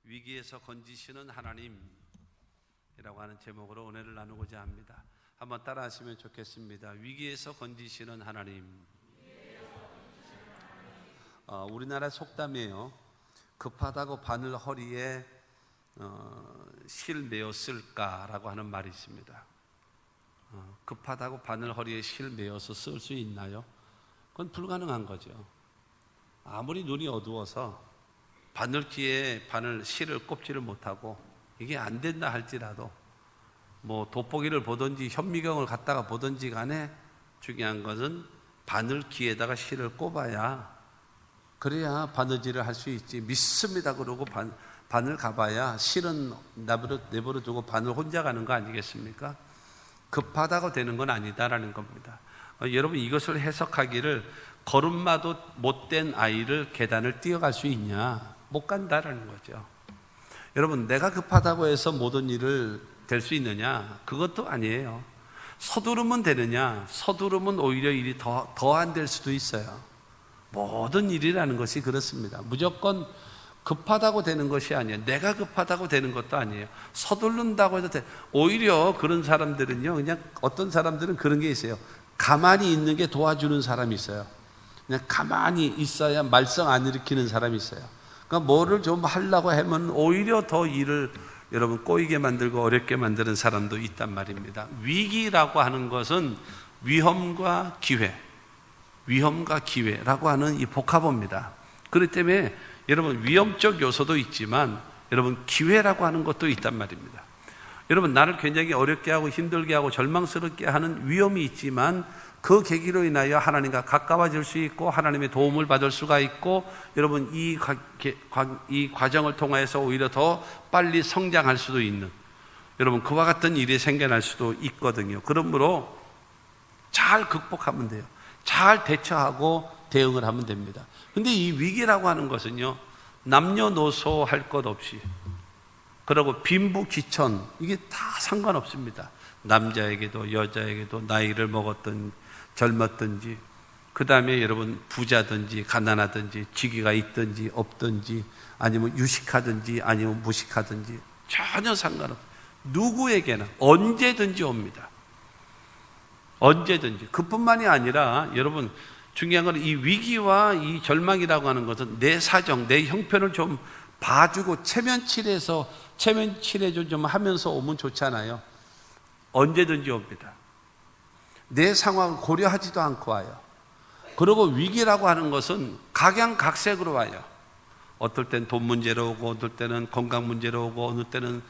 위기에서 건지시는 하나님이라고 하는 제목으로 은혜를 나누고자 합니다. 한번 따라 하시면 좋겠습니다. 위기에서 건지시는 하나님. 우리나라 속담이에요. 급하다고 바늘 허리에 실 메었을까라고 하는 말이 있습니다. 급하다고 바늘 허리에 실 메어서 쓸 수 있나요? 그건 불가능한 거죠. 아무리 눈이 어두워서 바늘귀에 실을 꼽지를 못하고 이게 안 된다 할지라도 뭐 돋보기를 보든지 현미경을 갖다가 보든지 간에 중요한 것은 바늘귀에다가 실을 꼽아야, 그래야 바느질을 할 수 있지. 믿습니다 그러고 바늘 가봐야 실은 내버려 두고 바늘 혼자 가는 거 아니겠습니까? 급하다고 되는 건 아니다라는 겁니다. 여러분, 이것을 해석하기를 걸음마도 못된 아이를 계단을 뛰어갈 수 있냐? 못 간다라는 거죠. 여러분, 내가 급하다고 해서 모든 일을 될 수 있느냐? 그것도 아니에요. 서두르면 되느냐? 서두르면 오히려 일이 더 안 될 수도 있어요. 모든 일이라는 것이 그렇습니다. 무조건 급하다고 되는 것이 아니에요. 내가 급하다고 되는 것도 아니에요. 서두른다고 해도 돼. 오히려 그런 사람들은요, 그냥 어떤 사람들은 그런 게 있어요. 가만히 있는 게 도와주는 사람이 있어요. 그냥 가만히 있어야 말썽 안 일으키는 사람이 있어요. 그러니까 뭐를 좀 하려고 하면 오히려 더 일을 여러분 꼬이게 만들고 어렵게 만드는 사람도 있단 말입니다. 위기라고 하는 것은 위험과 기회라고 하는 이 복합어입니다. 그렇기 때문에 여러분, 위험적 요소도 있지만 여러분, 기회라고 하는 것도 있단 말입니다. 여러분, 나를 굉장히 어렵게 하고 힘들게 하고 절망스럽게 하는 위험이 있지만 그 계기로 인하여 하나님과 가까워질 수 있고 하나님의 도움을 받을 수가 있고, 여러분, 이 과정을 통해서 오히려 더 빨리 성장할 수도 있는, 여러분, 그와 같은 일이 생겨날 수도 있거든요. 그러므로 잘 극복하면 돼요. 잘 대처하고 대응을 하면 됩니다. 근데 이 위기라고 하는 것은요, 남녀노소 할 것 없이, 그리고 빈부귀천, 이게 다 상관없습니다. 남자에게도 여자에게도, 나이를 먹었든 젊었든지, 그 다음에 여러분 부자든지 가난하든지, 직위가 있든지 없든지, 아니면 유식하든지 아니면 무식하든지 전혀 상관없어요. 누구에게나 언제든지 옵니다. 언제든지. 그뿐만이 아니라 여러분, 중요한 건 이 위기와 이 절망이라고 하는 것은 내 사정, 내 형편을 좀 봐주고 체면칠해 좀 하면서 오면 좋잖아요. 언제든지 옵니다. 내 상황을 고려하지도 않고 와요. 그리고 위기라고 하는 것은 각양각색으로 와요. 어떨 땐 돈 문제로 오고, 어떨 때는 건강 문제로 오고, 어느 때는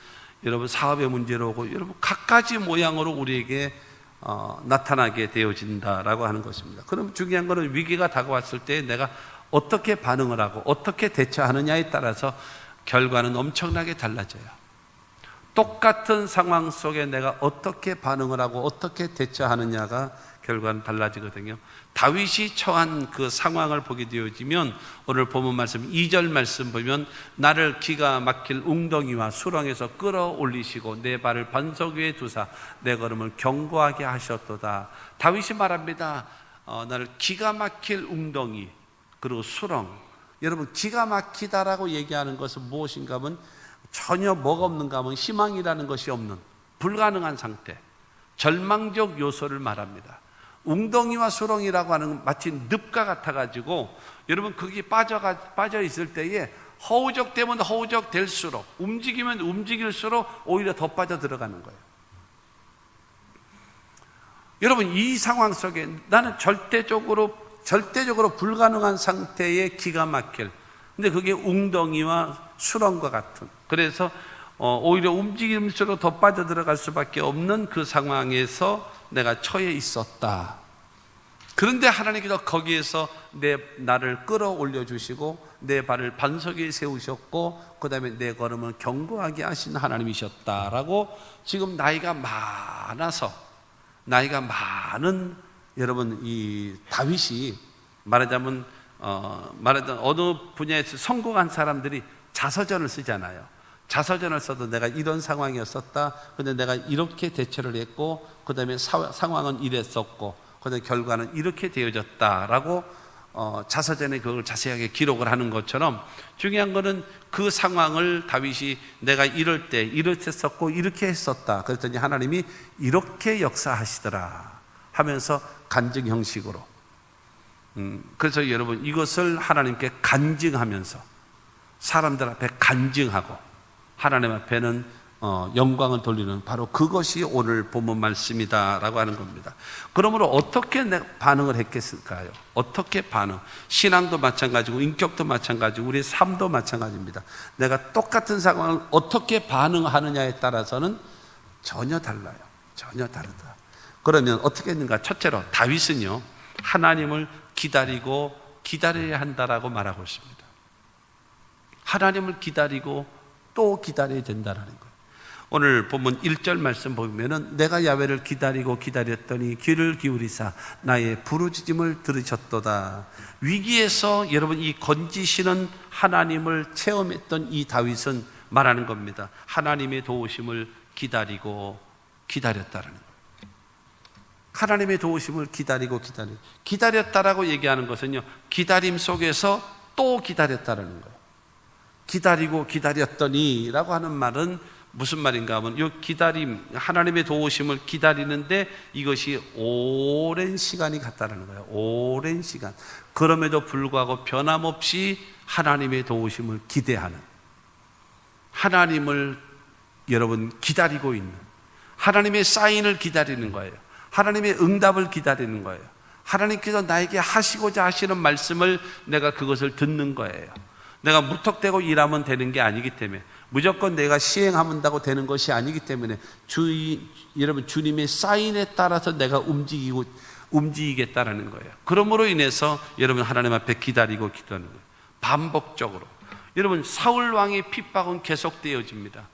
여러분 사업의 문제로 오고, 여러분 각가지 모양으로 우리에게 나타나게 되어진다라고 하는 것입니다. 그럼 중요한 것은 위기가 다가왔을 때 내가 어떻게 반응을 하고 어떻게 대처하느냐에 따라서 결과는 엄청나게 달라져요. 똑같은 상황 속에 내가 어떻게 반응을 하고 어떻게 대처하느냐가 결과는 달라지거든요. 다윗이 처한 그 상황을 보게 되어지면 오늘 본문 말씀 2절 말씀 보면, 나를 기가 막힐 웅덩이와 수렁에서 끌어올리시고 내 발을 반석 위에 두사 내 걸음을 견고하게 하셨도다. 다윗이 말합니다. 나를 기가 막힐 웅덩이 그리고 수렁. 여러분, 기가 막히다라고 얘기하는 것은 무엇인가 하면 전혀 뭐가 없는가 하면 희망이라는 것이 없는 불가능한 상태, 절망적 요소를 말합니다. 웅덩이와 수렁이라고 하는 건 마치 늪과 같아가지고 여러분, 거기 빠져 있을 때에 허우적되면 허우적될수록, 움직이면 움직일수록 오히려 더 빠져 들어가는 거예요. 여러분, 이 상황 속에 나는 절대적으로 불가능한 상태에 기가 막힐, 근데 그게 웅덩이와 수렁과 같은, 그래서 오히려 움직일수록 더 빠져 들어갈 수밖에 없는 그 상황에서 내가 처해 있었다. 그런데 하나님께서 거기에서 나를 끌어올려 주시고 내 발을 반석 위에 세우셨고 그 다음에 내 걸음을 견고하게 하신 하나님이셨다라고, 지금 나이가 많은 여러분, 이 다윗이 말하자면 어느 분야에서 성공한 사람들이 자서전을 쓰잖아요. 자서전을 써도 내가 이런 상황이었었다, 근데 내가 이렇게 대처를 했고, 그 다음에 상황은 이랬었고, 그 다음에 결과는 이렇게 되어졌다라고 자서전에 그걸 자세하게 기록을 하는 것처럼 중요한 거는 그 상황을 다윗이 내가 이럴 때 이렇게 했었고 이렇게 했었다. 그랬더니 하나님이 이렇게 역사하시더라 하면서 간증 형식으로. 그래서 여러분 이것을 하나님께 간증하면서 사람들 앞에 간증하고 하나님 앞에는 영광을 돌리는 바로 그것이 오늘 본문 말씀이다라고 하는 겁니다. 그러므로 어떻게 반응을 했겠을까요? 어떻게 반응? 신앙도 마찬가지고 인격도 마찬가지고 우리의 삶도 마찬가지입니다. 내가 똑같은 상황을 어떻게 반응하느냐에 따라서는 전혀 달라요. 전혀 다르다. 그러면 어떻게 했는가? 첫째로 다윗은요 하나님을 기다리고 기다려야 한다라고 말하고 있습니다. 하나님을 기다리고 또 기다려야 된다라는 거예요. 오늘 본문 1절 말씀 보면은 내가 야훼를 기다리고 기다렸더니 귀를 기울이사 나의 부르짖음을 들으셨도다. 위기에서 여러분 이 건지시는 하나님을 체험했던 이 다윗은 말하는 겁니다. 하나님의 도우심을 기다리고 기다렸다라는 거예요. 하나님의 도우심을 기다리고 기다렸다라고 얘기하는 것은요 기다림 속에서 또 기다렸다라는 거예요. 기다리고 기다렸더니 라고 하는 말은 무슨 말인가 하면 이 기다림, 하나님의 도우심을 기다리는데 이것이 오랜 시간이 갔다는 거예요. 오랜 시간. 그럼에도 불구하고 변함없이 하나님의 도우심을 기대하는, 하나님을 여러분 기다리고 있는, 하나님의 사인을 기다리는 거예요. 하나님의 응답을 기다리는 거예요. 하나님께서 나에게 하시고자 하시는 말씀을 내가 그것을 듣는 거예요. 내가 무턱대고 일하면 되는 게 아니기 때문에, 무조건 내가 시행한다고 되는 것이 아니기 때문에 여러분 주님의 사인에 따라서 내가 움직이겠다라는 거예요. 그러므로 인해서 여러분 하나님 앞에 기다리고 기도하는 거예요. 반복적으로. 여러분 사울 왕의 핍박은 계속되어집니다.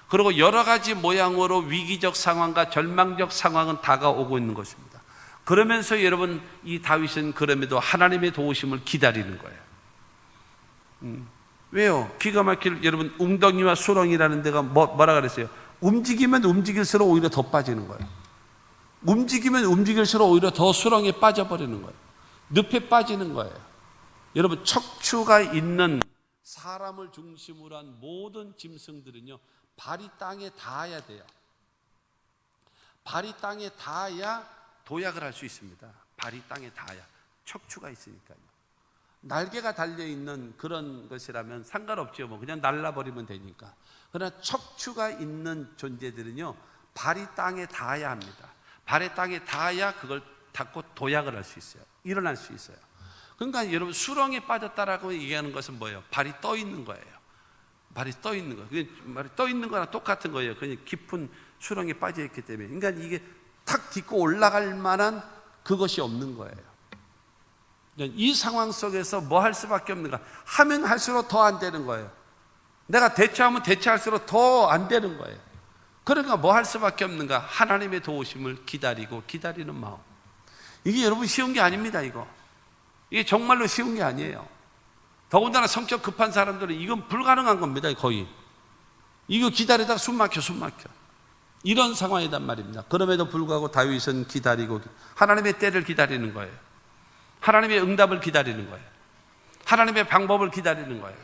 그리고 여러 가지 모양으로 위기적 상황과 절망적 상황은 다가오고 있는 것입니다. 그러면서 여러분 이 다윗은 그럼에도 하나님의 도우심을 기다리는 거예요. 왜요? 기가 막힐 여러분 웅덩이와 수렁이라는 데가 뭐라 그랬어요? 움직이면 움직일수록 오히려 더 빠지는 거예요. 움직이면 움직일수록 오히려 더 수렁에 빠져버리는 거예요. 늪에 빠지는 거예요. 여러분 척추가 있는 사람을 중심으로 한 모든 짐승들은요 발이 땅에 닿아야 돼요. 발이 땅에 닿아야 도약을 할 수 있습니다. 발이 땅에 닿아야. 척추가 있으니까요. 날개가 달려있는 그런 것이라면 상관없죠. 뭐 그냥 날라버리면 되니까. 그러나 척추가 있는 존재들은요 발이 땅에 닿아야 합니다. 발이 땅에 닿아야 그걸 닿고 도약을 할 수 있어요. 일어날 수 있어요. 그러니까 여러분 수렁에 빠졌다라고 얘기하는 것은 뭐예요? 발이 떠 있는 거예요. 발이 떠 있는 거예요. 발이 떠 있는 거랑 똑같은 거예요. 그냥 깊은 수렁에 빠져 있기 때문에. 그러니까 이게 탁 딛고 올라갈 만한 그것이 없는 거예요. 이 상황 속에서 뭐 할 수밖에 없는가? 하면 할수록 더 안 되는 거예요. 내가 대처하면 대처할수록 더 안 되는 거예요. 그러니까 뭐 할 수밖에 없는가? 하나님의 도우심을 기다리고 기다리는 마음. 이게 여러분 쉬운 게 아닙니다. 이게 정말로 쉬운 게 아니에요. 더군다나 성격 급한 사람들은 이건 불가능한 겁니다. 거의 이거 기다리다가 숨 막혀. 이런 상황이란 말입니다. 그럼에도 불구하고 다윗은 기다리고 하나님의 때를 기다리는 거예요. 하나님의 응답을 기다리는 거예요. 하나님의 방법을 기다리는 거예요.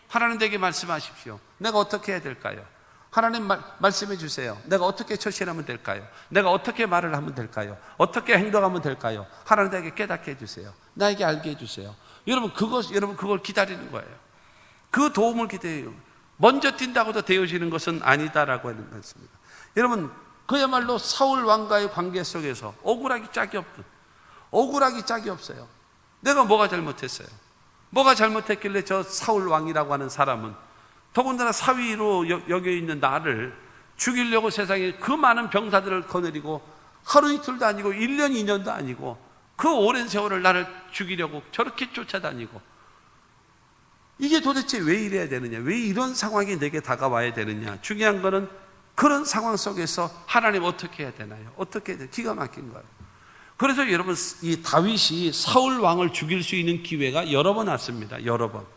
하나님에게 말씀하십시오. 내가 어떻게 해야 될까요? 하나님 말씀해 주세요. 내가 어떻게 처신하면 될까요? 내가 어떻게 말을 하면 될까요? 어떻게 행동하면 될까요? 하나님에게 깨닫게 해주세요. 나에게 알게 해주세요. 여러분 그걸 기다리는 거예요. 그 도움을 기대해요. 먼저 뛴다고도 되어지는 것은 아니다라고 하는 말씀입니다. 여러분 그야말로 사울 왕과의 관계 속에서 억울하기 짝이 없어요. 내가 뭐가 잘못했어요? 뭐가 잘못했길래 저 사울 왕이라고 하는 사람은 더군다나 사위로 여겨있는 나를 죽이려고 세상에 그 많은 병사들을 거느리고 하루 이틀도 아니고 1년 2년도 아니고 그 오랜 세월을 나를 죽이려고 저렇게 쫓아다니고, 이게 도대체 왜 이래야 되느냐? 왜 이런 상황이 내게 다가와야 되느냐? 중요한 거는 그런 상황 속에서 하나님 어떻게 해야 되나요? 어떻게 해야 돼요? 기가 막힌 거예요. 그래서 여러분 이 다윗이 사울 왕을 죽일 수 있는 기회가 여러 번 왔습니다. 여러 번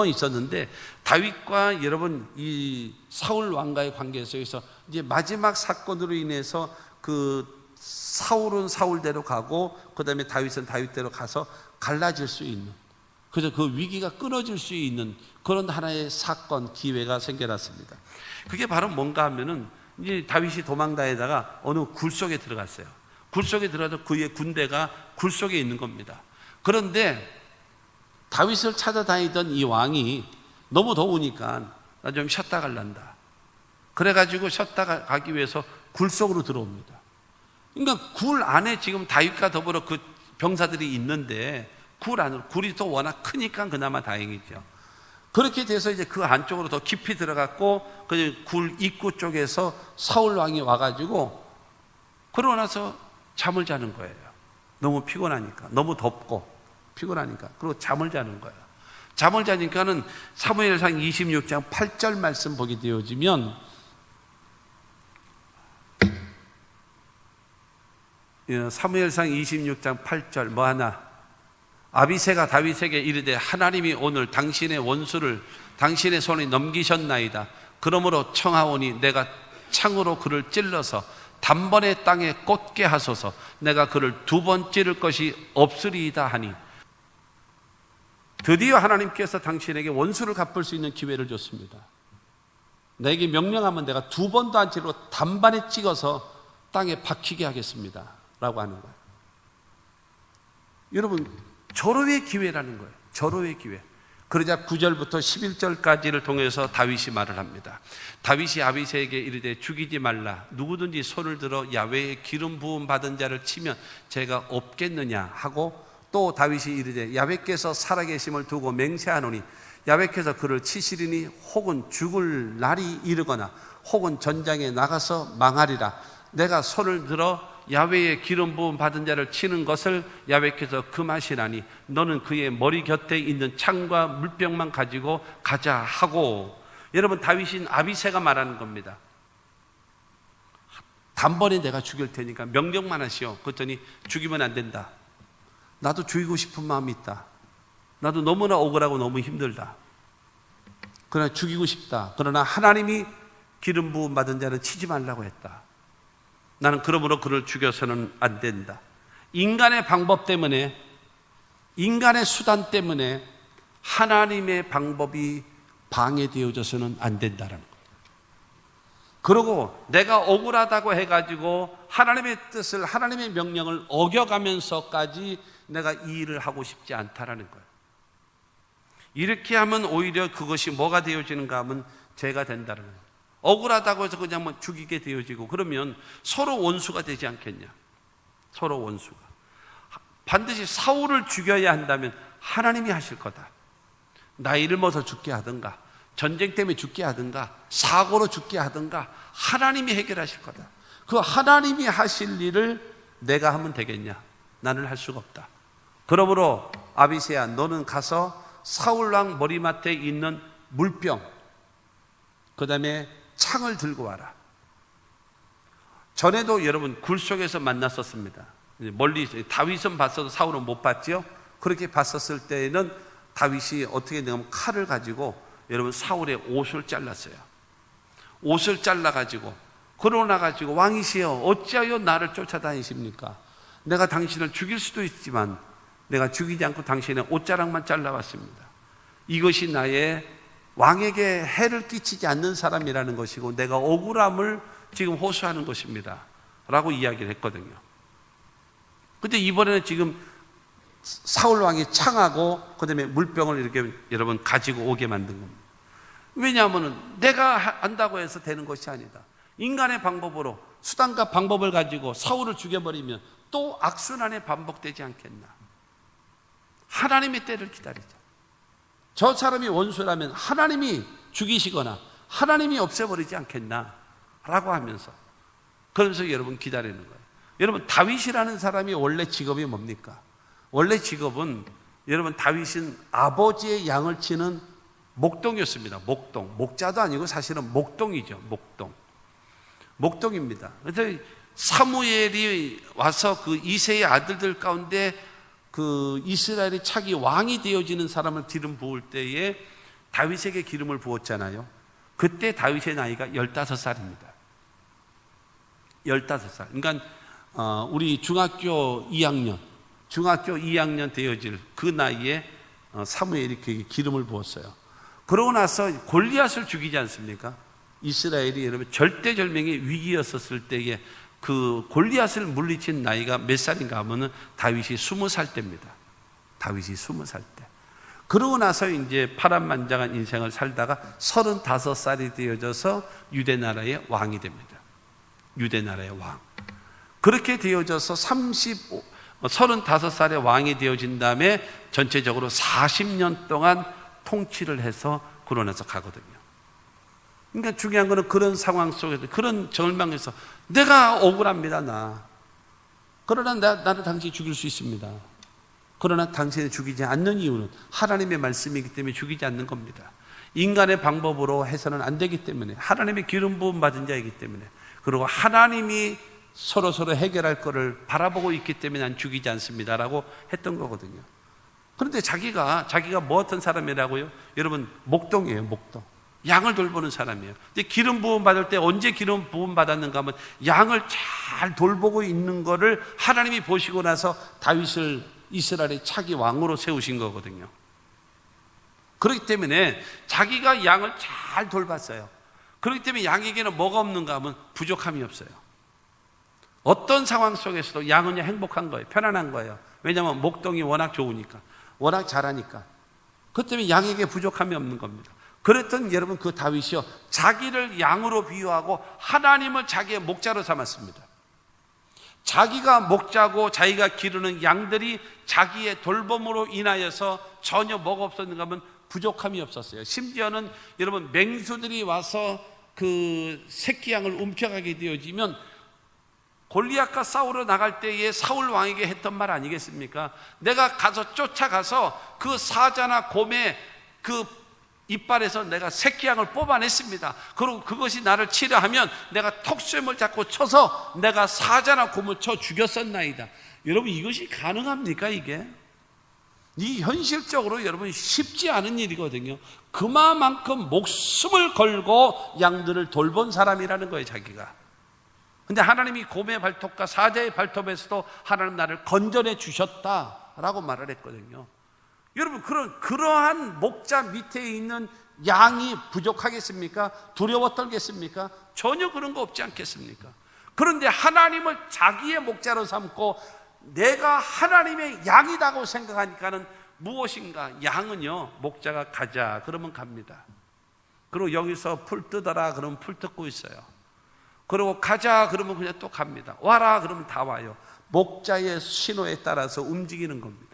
있었는데 다윗과 여러분 이 사울 왕과의 관계 속에서 이제 마지막 사건으로 인해서 그 사울은 사울대로 가고 그다음에 다윗은 다윗대로 가서 갈라질 수 있는, 그래서 그 위기가 끊어질 수 있는 그런 하나의 사건, 기회가 생겨났습니다. 그게 바로 뭔가 하면은 이제 다윗이 도망다니다가 어느 굴 속에 들어갔어요. 굴 속에 들어가서 그의 군대가 굴 속에 있는 겁니다. 그런데 다윗을 찾아다니던 이 왕이 너무 더우니까 나 좀 쉬었다 갈란다. 그래가지고 쉬었다 가기 위해서 굴 속으로 들어옵니다. 그러니까 굴 안에 지금 다윗과 더불어 그 병사들이 있는데 굴 안으로, 굴이 또 워낙 크니까 그나마 다행이죠. 그렇게 돼서 이제 그 안쪽으로 더 깊이 들어갔고 그 굴 입구 쪽에서 사울 왕이 와가지고 그러고 나서 잠을 자는 거예요. 너무 피곤하니까, 너무 덥고 피곤하니까. 그리고 잠을 자는 거예요. 잠을 자니까는 사무엘상 26장 8절 말씀 보게 되어지면, 사무엘상 26장 8절 뭐 하나, 아비새가 다윗에게 이르되 하나님이 오늘 당신의 원수를 당신의 손에 넘기셨나이다. 그러므로 청하오니 내가 창으로 그를 찔러서 단번에 땅에 꽂게 하소서. 내가 그를 2번 찌를 것이 없으리이다 하니, 드디어 하나님께서 당신에게 원수를 갚을 수 있는 기회를 줬습니다. 내게 명령하면 내가 2번도 안 찌르고 단번에 찍어서 땅에 박히게 하겠습니다 라고 하는 거예요. 여러분, 절호의 기회라는 거예요. 절호의 기회. 그러자 9절부터 11절까지를 통해서 다윗이 말을 합니다. 다윗이 아비새에게 이르되 죽이지 말라. 누구든지 손을 들어 야훼의 기름 부음 받은 자를 치면 죄가 없겠느냐 하고, 또 다윗이 이르되 야훼께서 살아계심을 두고 맹세하노니 야훼께서 그를 치시리니 혹은 죽을 날이 이르거나 혹은 전장에 나가서 망하리라. 내가 손을 들어 야훼의 기름 부음 받은 자를 치는 것을 야훼께서 금하시나니 너는 그의 머리 곁에 있는 창과 물병만 가지고 가자 하고. 여러분, 다윗인 아비새가 말하는 겁니다. 단번에 내가 죽일 테니까 명령만 하시오. 그랬더니 죽이면 안 된다. 나도 죽이고 싶은 마음이 있다. 나도 너무나 억울하고 너무 힘들다. 그러나 죽이고 싶다. 그러나 하나님이 기름 부음 받은 자는 치지 말라고 했다. 나는 그러므로 그를 죽여서는 안 된다. 인간의 방법 때문에, 인간의 수단 때문에 하나님의 방법이 방해되어져서는 안 된다라는 거예요. 그리고 내가 억울하다고 해가지고 하나님의 뜻을, 하나님의 명령을 어겨가면서까지 내가 이 일을 하고 싶지 않다라는 거예요. 이렇게 하면 오히려 그것이 뭐가 되어지는가 하면 죄가 된다는 거예요. 억울하다고 해서 그냥 뭐 죽이게 되어지고 그러면 서로 원수가 되지 않겠냐. 서로 원수가. 반드시 사울을 죽여야 한다면 하나님이 하실 거다. 나이를 먹어서 죽게 하든가, 전쟁 때문에 죽게 하든가, 사고로 죽게 하든가 하나님이 해결하실 거다. 그 하나님이 하실 일을 내가 하면 되겠냐? 나는 할 수가 없다. 그러므로 아비새야, 너는 가서 사울왕 머리맡에 있는 물병, 그 다음에 창을 들고 와라. 전에도 여러분 굴 속에서 만났었습니다. 멀리 다윗은 봤어도 사울은 못 봤죠. 그렇게 봤었을 때에는 다윗이 어떻게 되냐면 칼을 가지고 여러분 사울의 옷을 잘랐어요. 옷을 잘라가지고 그러고 나가지고 왕이시여 어찌하여 나를 쫓아다니십니까? 내가 당신을 죽일 수도 있지만 내가 죽이지 않고 당신의 옷자락만 잘라왔습니다. 이것이 나의 왕에게 해를 끼치지 않는 사람이라는 것이고 내가 억울함을 지금 호소하는 것입니다 라고 이야기를 했거든요. 근데 이번에는 지금 사울 왕이 창하고 그 다음에 물병을 이렇게 여러분 가지고 오게 만든 겁니다. 왜냐하면 내가 한다고 해서 되는 것이 아니다. 인간의 방법으로 수단과 방법을 가지고 사울을 죽여버리면 또 악순환에 반복되지 않겠나. 하나님의 때를 기다리자. 저 사람이 원수라면 하나님이 죽이시거나 하나님이 없애버리지 않겠나 라고 하면서, 그러면서 여러분 기다리는 거예요. 여러분 다윗이라는 사람이 원래 직업이 뭡니까? 원래 직업은 여러분 다윗은 아버지의 양을 치는 목동이었습니다. 목동. 목자도 아니고 사실은 목동이죠. 목동입니다. 그래서 사무엘이 와서 그 이새의 아들들 가운데 그 이스라엘의 차기 왕이 되어지는 사람을 기름 부을 때에 다윗에게 기름을 부었잖아요. 그때 다윗의 나이가 15살입니다. 15살. 그러니까 우리 중학교 2학년 되어질 그 나이에 사무엘이 그에게 기름을 부었어요. 그러고 나서 골리앗을 죽이지 않습니까? 이스라엘이 여러분 절대절명의 위기였었을 때에 그 골리앗을 물리친 나이가 몇 살인가 하면은 다윗이 20살 때입니다. 다윗이 20살 때. 그러고 나서 이제 파란만장한 인생을 살다가 35살이 되어져서 유대 나라의 왕이 됩니다. 유대 나라의 왕. 그렇게 되어져서 35살의 왕이 되어진 다음에 전체적으로 40년 동안 통치를 해서 그러고 나서 가거든요. 그러니까 중요한 거는 그런 상황 속에서, 그런 절망에서 내가 억울합니다, 그러나 나는 당신이 죽일 수 있습니다. 그러나 당신을 죽이지 않는 이유는 하나님의 말씀이기 때문에 죽이지 않는 겁니다. 인간의 방법으로 해서는 안 되기 때문에, 하나님의 기름 부음 받은 자이기 때문에, 그리고 하나님이 서로 해결할 것을 바라보고 있기 때문에 난 죽이지 않습니다라고 했던 거거든요. 그런데 자기가 뭐 어떤 사람이라고요? 여러분, 목동이에요. 목동. 양을 돌보는 사람이에요. 근데 기름 부음 받을 때 언제 기름 부음 받았는가 하면 양을 잘 돌보고 있는 거를 하나님이 보시고 나서 다윗을 이스라엘의 차기 왕으로 세우신 거거든요. 그렇기 때문에 자기가 양을 잘 돌봤어요. 그렇기 때문에 양에게는 뭐가 없는가 하면 부족함이 없어요. 어떤 상황 속에서도 양은 행복한 거예요. 편안한 거예요. 왜냐하면 목동이 워낙 좋으니까, 워낙 잘하니까. 그렇기 때문에 양에게 부족함이 없는 겁니다. 그랬던 여러분 그 다윗이요, 자기를 양으로 비유하고 하나님을 자기의 목자로 삼았습니다. 자기가 목자고 자기가 기르는 양들이 자기의 돌봄으로 인하여서 전혀 뭐가 없었는가 하면 부족함이 없었어요. 심지어는 여러분 맹수들이 와서 그 새끼 양을 움켜가게 되어지면 골리앗과 싸우러 나갈 때에 사울 왕에게 했던 말 아니겠습니까? 내가 가서 쫓아가서 그 사자나 곰의 그 이빨에서 내가 새끼 양을 뽑아냈습니다. 그리고 그것이 나를 치려 하면 내가 턱쇠을 잡고 쳐서 내가 사자나 곰을 쳐 죽였었나이다. 여러분, 이것이 가능합니까? 이게 현실적으로 여러분 쉽지 않은 일이거든요. 그만큼 목숨을 걸고 양들을 돌본 사람이라는 거예요, 자기가. 근데 하나님이 곰의 발톱과 사자의 발톱에서도 하나님 나를 건져내 주셨다라고 말을 했거든요. 여러분, 그러한 목자 밑에 있는 양이 부족하겠습니까? 두려워 떨겠습니까? 전혀 그런 거 없지 않겠습니까? 그런데 하나님을 자기의 목자로 삼고 내가 하나님의 양이라고 생각하니까는 무엇인가? 양은요, 목자가 가자 그러면 갑니다. 그리고 여기서 풀 뜯어라 그러면 풀 뜯고 있어요. 그리고 가자 그러면 그냥 또 갑니다. 와라 그러면 다 와요. 목자의 신호에 따라서 움직이는 겁니다.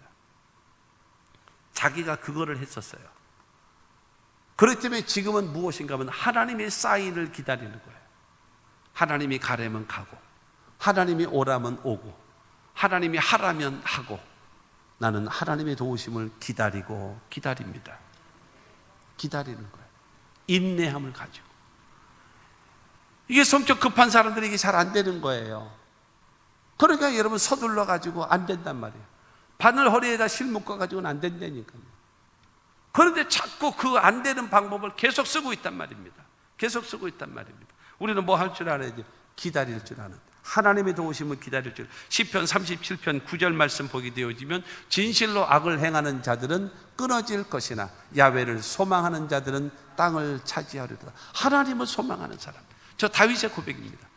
자기가 그거를 했었어요. 그렇기 때문에 지금은 무엇인가 하면 하나님의 사인을 기다리는 거예요. 하나님이 가라면 가고, 하나님이 오라면 오고, 하나님이 하라면 하고, 나는 하나님의 도우심을 기다리고 기다립니다. 기다리는 거예요. 인내함을 가지고. 이게 성격 급한 사람들에게 잘 안 되는 거예요. 그러니까 여러분 서둘러 가지고 안 된단 말이에요. 바늘 허리에다 실 묶어 가지고는 안 된다니까요. 그런데 자꾸 그 안 되는 방법을 계속 쓰고 있단 말입니다. 계속 쓰고 있단 말입니다. 우리는 뭐 할 줄 알아야지? 기다릴 줄 아는, 하나님의 도우심을 기다릴 줄. 시편 37편 9절 말씀 보게 되어지면 진실로 악을 행하는 자들은 끊어질 것이나 야훼를 소망하는 자들은 땅을 차지하리로다. 하나님을 소망하는 사람, 저 다윗의 고백입니다.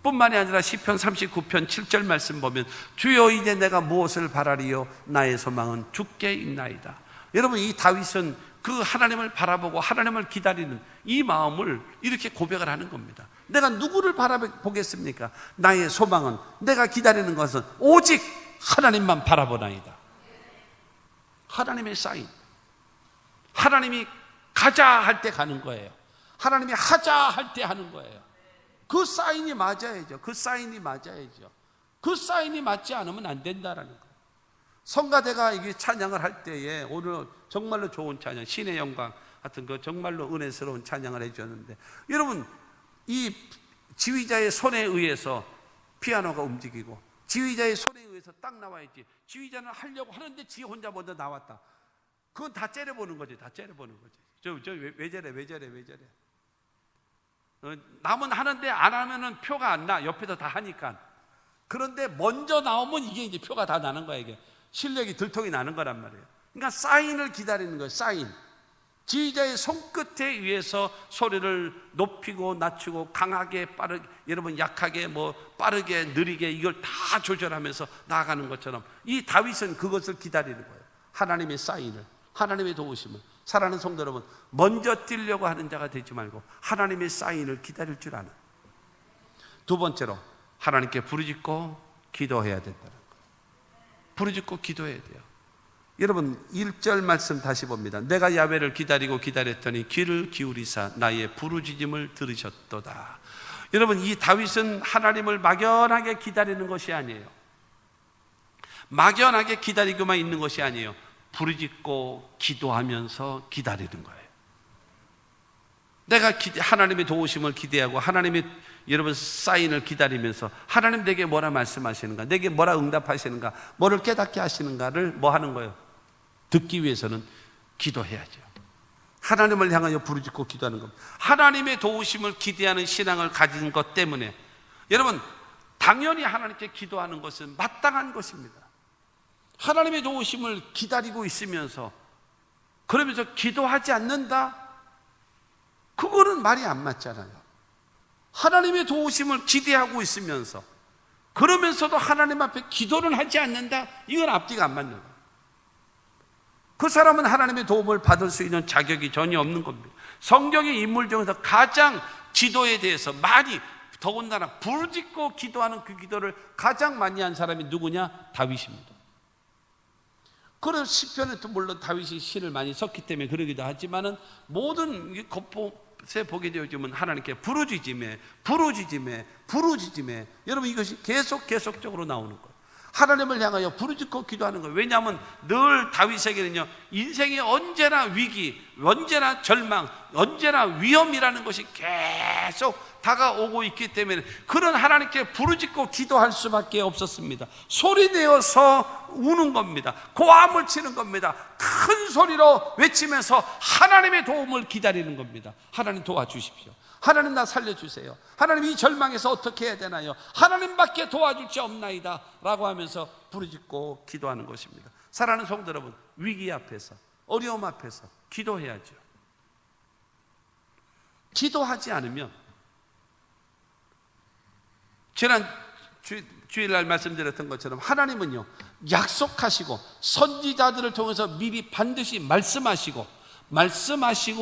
뿐만이 아니라 시편 39편 7절 말씀 보면 주여 이제 내가 무엇을 바라리요 나의 소망은 주께 있나이다. 여러분, 이 다윗은 그 하나님을 바라보고 하나님을 기다리는 이 마음을 이렇게 고백을 하는 겁니다. 내가 누구를 바라보겠습니까? 나의 소망은, 내가 기다리는 것은 오직 하나님만 바라보나이다. 하나님의 사인. 하나님이 가자 할 때 가는 거예요. 하나님이 하자 할 때 하는 거예요. 그 사인이 맞아야죠. 그 사인이 맞아야죠. 그 사인이 맞지 않으면 안 된다라는 거예요. 성가대가 이게 찬양을 할 때에 오늘 정말로 좋은 찬양, 신의 영광 같은 거 정말로 은혜스러운 찬양을 해주었는데, 여러분, 이 지휘자의 손에 의해서 피아노가 움직이고 지휘자의 손에 의해서 딱 나와야지. 지휘자는 하려고 하는데 지 혼자 먼저 나왔다. 그건 다 째려보는 거지. 다 째려보는 거지. 왜 저래? 남은 하는데 안 하면은 표가 안 나. 옆에서 다 하니까. 그런데 먼저 나오면 이게 이제 표가 다 나는 거야. 이게 실력이 들통이 나는 거란 말이에요. 그러니까 사인을 기다리는 거예요. 사인. 지휘자의 손끝에 의해서 소리를 높이고 낮추고 강하게 빠르게, 여러분 약하게 뭐 빠르게 느리게 이걸 다 조절하면서 나아가는 것처럼 이 다윗은 그것을 기다리는 거예요. 하나님의 사인을, 하나님의 도우심을. 사랑하는 성도 여러분, 먼저 뛰려고 하는 자가 되지 말고 하나님의 사인을 기다릴 줄 아는. 두 번째로 하나님께 부르짖고 기도해야 된다는 거예요. 부르짖고 기도해야 돼요. 여러분 1절 말씀 다시 봅니다. 내가 야훼를 기다리고 기다렸더니 귀를 기울이사 나의 부르짖음을 들으셨도다. 여러분 이 다윗은 하나님을 막연하게 기다리는 것이 아니에요. 막연하게 기다리고만 있는 것이 아니에요. 부르짖고 기도하면서 기다리는 거예요. 내가 하나님의 도우심을 기대하고 하나님의 여러분 사인을 기다리면서 하나님 내게 뭐라 말씀하시는가, 내게 뭐라 응답하시는가, 뭐를 깨닫게 하시는가를 뭐 하는 거예요? 듣기 위해서는 기도해야죠. 하나님을 향하여 부르짖고 기도하는 겁니다. 하나님의 도우심을 기대하는 신앙을 가진 것 때문에 여러분 당연히 하나님께 기도하는 것은 마땅한 것입니다. 하나님의 도우심을 기다리고 있으면서 그러면서 기도하지 않는다? 그거는 말이 안 맞잖아요. 하나님의 도우심을 기대하고 있으면서 그러면서도 하나님 앞에 기도를 하지 않는다? 이건 앞뒤가 안 맞는 거예요. 그 사람은 하나님의 도움을 받을 수 있는 자격이 전혀 없는 겁니다. 성경의 인물 중에서 가장 기도에 대해서 많이, 더군다나 부르짖고 기도하는 그 기도를 가장 많이 한 사람이 누구냐? 다윗입니다. 그래서 시편에도 물론 다윗이 시를 많이 썼기 때문에 그러기도 하지만은 모든 곳곳에 보게 되어지면 하나님께 부르짖음에 여러분 이것이 계속적으로 나오는 거예요. 하나님을 향하여 부르짖고 기도하는 거예요. 왜냐하면 늘 다윗에게는요 인생이 언제나 위기, 언제나 절망, 언제나 위험이라는 것이 계속 다가오고 있기 때문에 그런 하나님께 부르짖고 기도할 수밖에 없었습니다. 소리내어서 우는 겁니다. 고함을 치는 겁니다. 큰 소리로 외치면서 하나님의 도움을 기다리는 겁니다. 하나님 도와주십시오. 하나님 나 살려주세요. 하나님 이 절망에서 어떻게 해야 되나요? 하나님밖에 도와줄 자 없나이다 라고 하면서 부르짖고 기도하는 것입니다. 사랑하는 성도 여러분, 위기 앞에서 어려움 앞에서 기도해야죠. 기도하지 않으면 지난 주일날 말씀드렸던 것처럼 하나님은요 약속하시고 선지자들을 통해서 미리 반드시 말씀하시고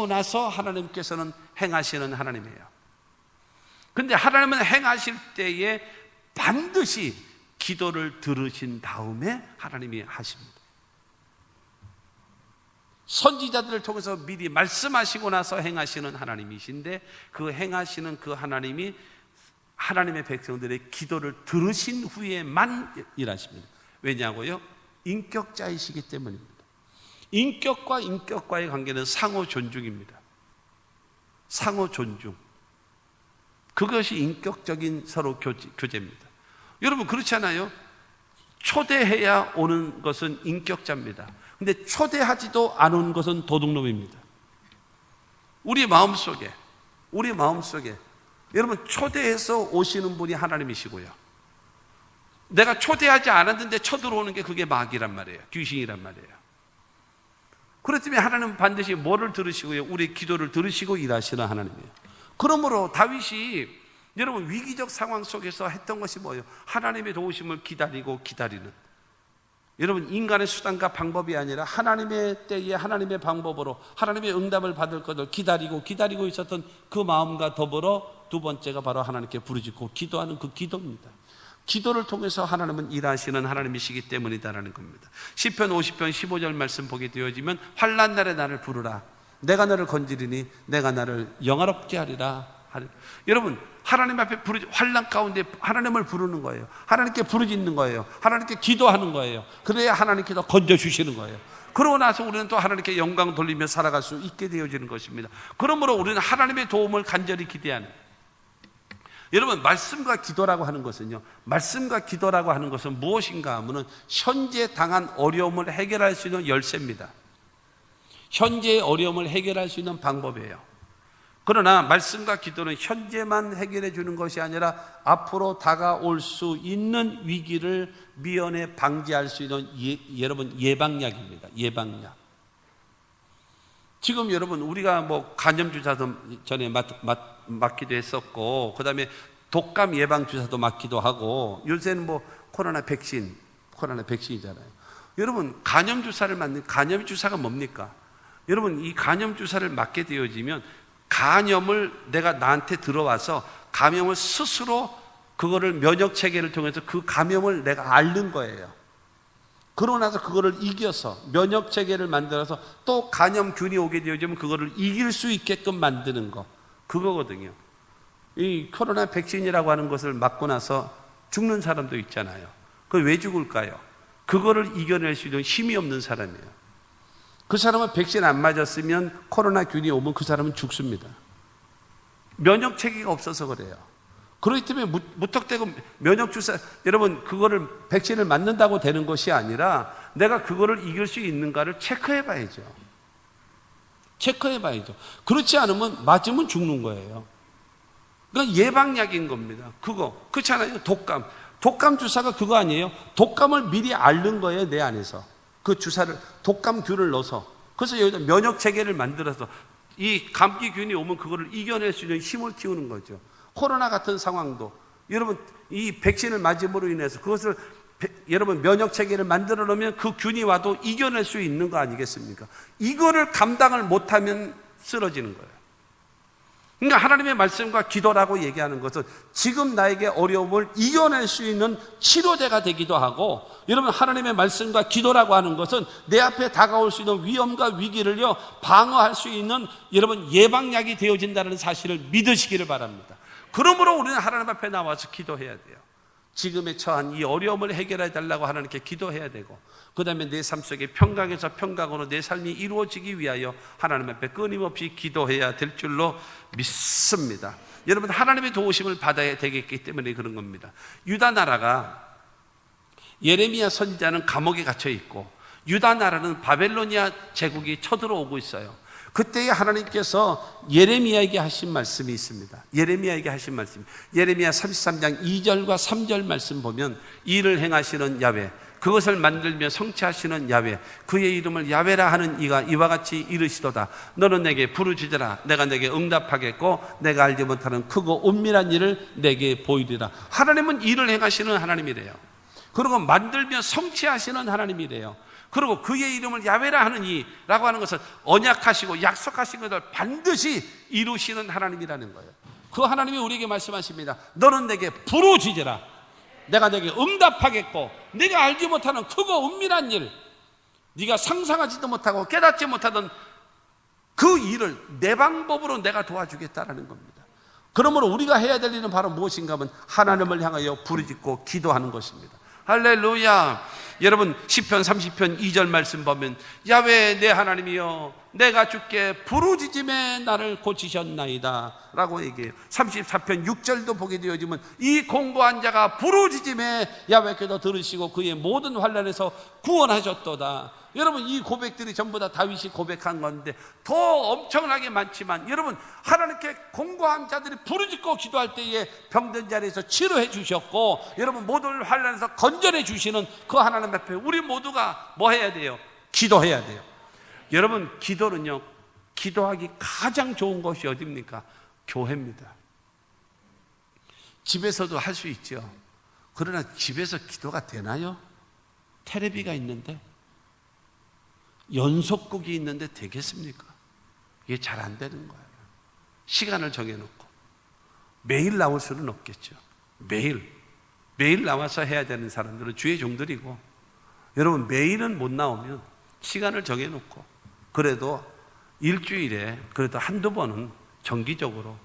나서 하나님께서는 행하시는 하나님이에요. 그런데 하나님은 행하실 때에 반드시 기도를 들으신 다음에 하나님이 하십니다. 선지자들을 통해서 미리 말씀하시고 나서 행하시는 하나님이신데 그 행하시는 그 하나님이 하나님의 백성들의 기도를 들으신 후에만 일하십니다. 왜냐고요? 인격자이시기 때문입니다. 인격과 인격과의 관계는 상호 존중입니다. 상호 존중. 그것이 인격적인 서로 교제입니다. 여러분 그렇잖아요. 초대해야 오는 것은 인격자입니다. 근데 초대하지도 않은 것은 도둑놈입니다. 우리 마음속에 여러분 초대해서 오시는 분이 하나님이시고요. 내가 초대하지 않았는데 쳐들어오는 게 그게 마귀란 말이에요. 귀신이란 말이에요. 그렇기 때문에 하나님은 반드시 뭐를 들으시고요? 우리 기도를 들으시고 일하시는 하나님이에요. 그러므로 다윗이 여러분 위기적 상황 속에서 했던 것이 뭐예요? 하나님의 도우심을 기다리는. 여러분 인간의 수단과 방법이 아니라 하나님의 때에 하나님의 방법으로 하나님의 응답을 받을 것을 기다리고 있었던 그 마음과 더불어 두 번째가 바로 하나님께 부르짖고 기도하는 그 기도입니다. 기도를 통해서 하나님은 일하시는 하나님이시기 때문이다라는 겁니다. 시편 50편 15절 말씀 보게 되어지면 환난 날에 나를 부르라. 내가 너를 건지리니 내가 나를 영화롭게 하리라. 여러분 하나님 앞에 환난 가운데 하나님을 부르는 거예요. 하나님께 부르짖는 거예요. 하나님께 기도하는 거예요. 그래야 하나님께서 건져주시는 거예요. 그러고 나서 우리는 또 하나님께 영광 돌리며 살아갈 수 있게 되어지는 것입니다. 그러므로 우리는 하나님의 도움을 간절히 기대하는, 여러분 말씀과 기도라고 하는 것은요, 말씀과 기도라고 하는 것은 무엇인가 하면은 현재 당한 어려움을 해결할 수 있는 열쇠입니다. 현재의 어려움을 해결할 수 있는 방법이에요. 그러나 말씀과 기도는 현재만 해결해 주는 것이 아니라 앞으로 다가올 수 있는 위기를 미연에 방지할 수 있는 여러분 예방약입니다. 예방약. 지금 여러분 우리가 뭐 간염 주사도 전에 맞기도 했었고, 그다음에 독감 예방 주사도 맞기도 하고, 요새는 뭐 코로나 백신이잖아요. 여러분 간염 주사를 맞는 간염 주사가 뭡니까? 여러분 이 간염 주사를 맞게 되어지면 감염을 내가 나한테 들어와서 감염을 스스로 그거를 면역 체계를 통해서 그 감염을 내가 앓는 거예요. 그러고 나서 그거를 이겨서 면역 체계를 만들어서 또 감염균이 오게 되어지면 그거를 이길 수 있게끔 만드는 거, 그거거든요. 이 코로나 백신이라고 하는 것을 맞고 나서 죽는 사람도 있잖아요. 그 왜 죽을까요? 그거를 이겨낼 수 있는 힘이 없는 사람이에요. 그 사람은 백신 안 맞았으면 코로나균이 오면 그 사람은 죽습니다. 면역 체계가 없어서 그래요. 그렇기 때문에 무턱대고 면역주사, 여러분 그거를 백신을 맞는다고 되는 것이 아니라 내가 그거를 이길 수 있는가를 체크해 봐야죠. 체크해 봐야죠. 그렇지 않으면 맞으면 죽는 거예요. 그러니까 예방약인 겁니다. 그렇잖아요. 독감 주사가 그거 아니에요? 독감을 미리 앓는 거예요. 내 안에서 그 주사를, 독감균을 넣어서. 그래서 여기다 면역 체계를 만들어서 이 감기균이 오면 그거를 이겨낼 수 있는 힘을 키우는 거죠. 코로나 같은 상황도 여러분 이 백신을 맞음으로 인해서 그것을 여러분 면역 체계를 만들어 놓으면 그 균이 와도 이겨낼 수 있는 거 아니겠습니까? 이거를 감당을 못하면 쓰러지는 거예요. 그러니까 하나님의 말씀과 기도라고 얘기하는 것은 지금 나에게 어려움을 이겨낼 수 있는 치료제가 되기도 하고, 여러분 하나님의 말씀과 기도라고 하는 것은 내 앞에 다가올 수 있는 위험과 위기를요 방어할 수 있는 여러분 예방약이 되어진다는 사실을 믿으시기를 바랍니다. 그러므로 우리는 하나님 앞에 나와서 기도해야 돼요. 지금에 처한 이 어려움을 해결해 달라고 하나님께 기도해야 되고, 그 다음에 내 삶 속에 평강에서 평강으로 내 삶이 이루어지기 위하여 하나님 앞에 끊임없이 기도해야 될 줄로 믿습니다. 여러분 하나님의 도우심을 받아야 되겠기 때문에 그런 겁니다. 유다 나라가, 예레미야 선지자는 감옥에 gat혀 있고 유다 나라는 바벨로니아 제국이 쳐들어오고 있어요. 그때에 하나님께서 예레미야에게 하신 말씀이 있습니다. 예레미야에게 하신 말씀, 예레미야 33장 2절과 3절 말씀 보면, 이를 행하시는 야훼, 그것을 만들며 성취하시는 야훼, 그의 이름을 야훼라 하는 이가 이와 같이 이르시도다. 너는 내게 부르짖으라. 내가 내게 응답하겠고 내가 알지 못하는 크고 은밀한 일을 내게 보이리라. 하나님은 일을 행하시는 하나님이래요. 그리고 만들며 성취하시는 하나님이래요. 그리고 그의 이름을 야훼라 하는 이라고 하는 것은 언약하시고 약속하신 것을 반드시 이루시는 하나님이라는 거예요. 그 하나님이 우리에게 말씀하십니다. 너는 내게 부르짖으라. 내가 내게 응답하겠고 네가 알지 못하는 크고 은밀한 일, 네가 상상하지도 못하고 깨닫지 못하던 그 일을 내 방법으로 내가 도와주겠다라는 겁니다. 그러므로 우리가 해야 될 일은 바로 무엇인가 하면 하나님을 향하여 부르짖고 기도하는 것입니다. 할렐루야. 여러분 시편 30편 2절 말씀 보면, 야훼 내 하나님이여 내가 주께 부르짖음에 나를 고치셨나이다 라고 얘기해요. 34편 6절도 보게 되어지면, 이 공고한 자가 부르짖음에 야훼께서 들으시고 그의 모든 환난에서 구원하셨도다. 여러분 이 고백들이 전부 다 다윗이 고백한 건데 더 엄청나게 많지만, 여러분 하나님께 공고한 자들이 부르짖고 기도할 때에 병든 자리에서 치료해 주셨고, 여러분 모든 환난에서 건져내 주시는 그 하나님 앞에 우리 모두가 뭐 해야 돼요? 기도해야 돼요. 여러분 기도는요, 기도하기 가장 좋은 것이 어디입니까? 교회입니다. 집에서도 할 수 있죠. 그러나 집에서 기도가 되나요? 테레비가 있는데, 연속극이 있는데 되겠습니까? 이게 잘 안 되는 거예요. 시간을 정해놓고 매일 나올 수는 없겠죠. 매일 나와서 해야 되는 사람들은 주의 종들이고, 여러분 매일은 못 나오면 시간을 정해놓고 그래도 일주일에 그래도 한두 번은 정기적으로,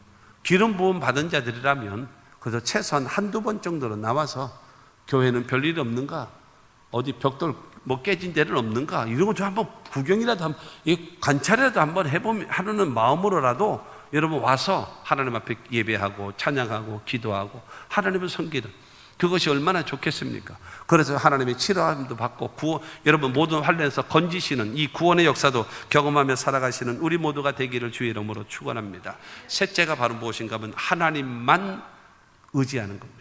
기름 부음 받은 자들이라면 그래도 최소한 한두 번 정도는 나와서, 교회는 별일 없는가, 어디 벽돌 뭐 깨진 데는 없는가, 이런 거 좀 한번 구경이라도 한번, 관찰이라도 한번 해보면 하는 마음으로라도 여러분 와서 하나님 앞에 예배하고 찬양하고 기도하고 하나님을 섬기는, 그것이 얼마나 좋겠습니까? 그래서 하나님의 치료함도 받고 여러분 모든 환란에서 건지시는 이 구원의 역사도 경험하며 살아가시는 우리 모두가 되기를 주의 이름으로 축원합니다. 셋째가 바로 무엇인가 하면 하나님만 의지하는 겁니다.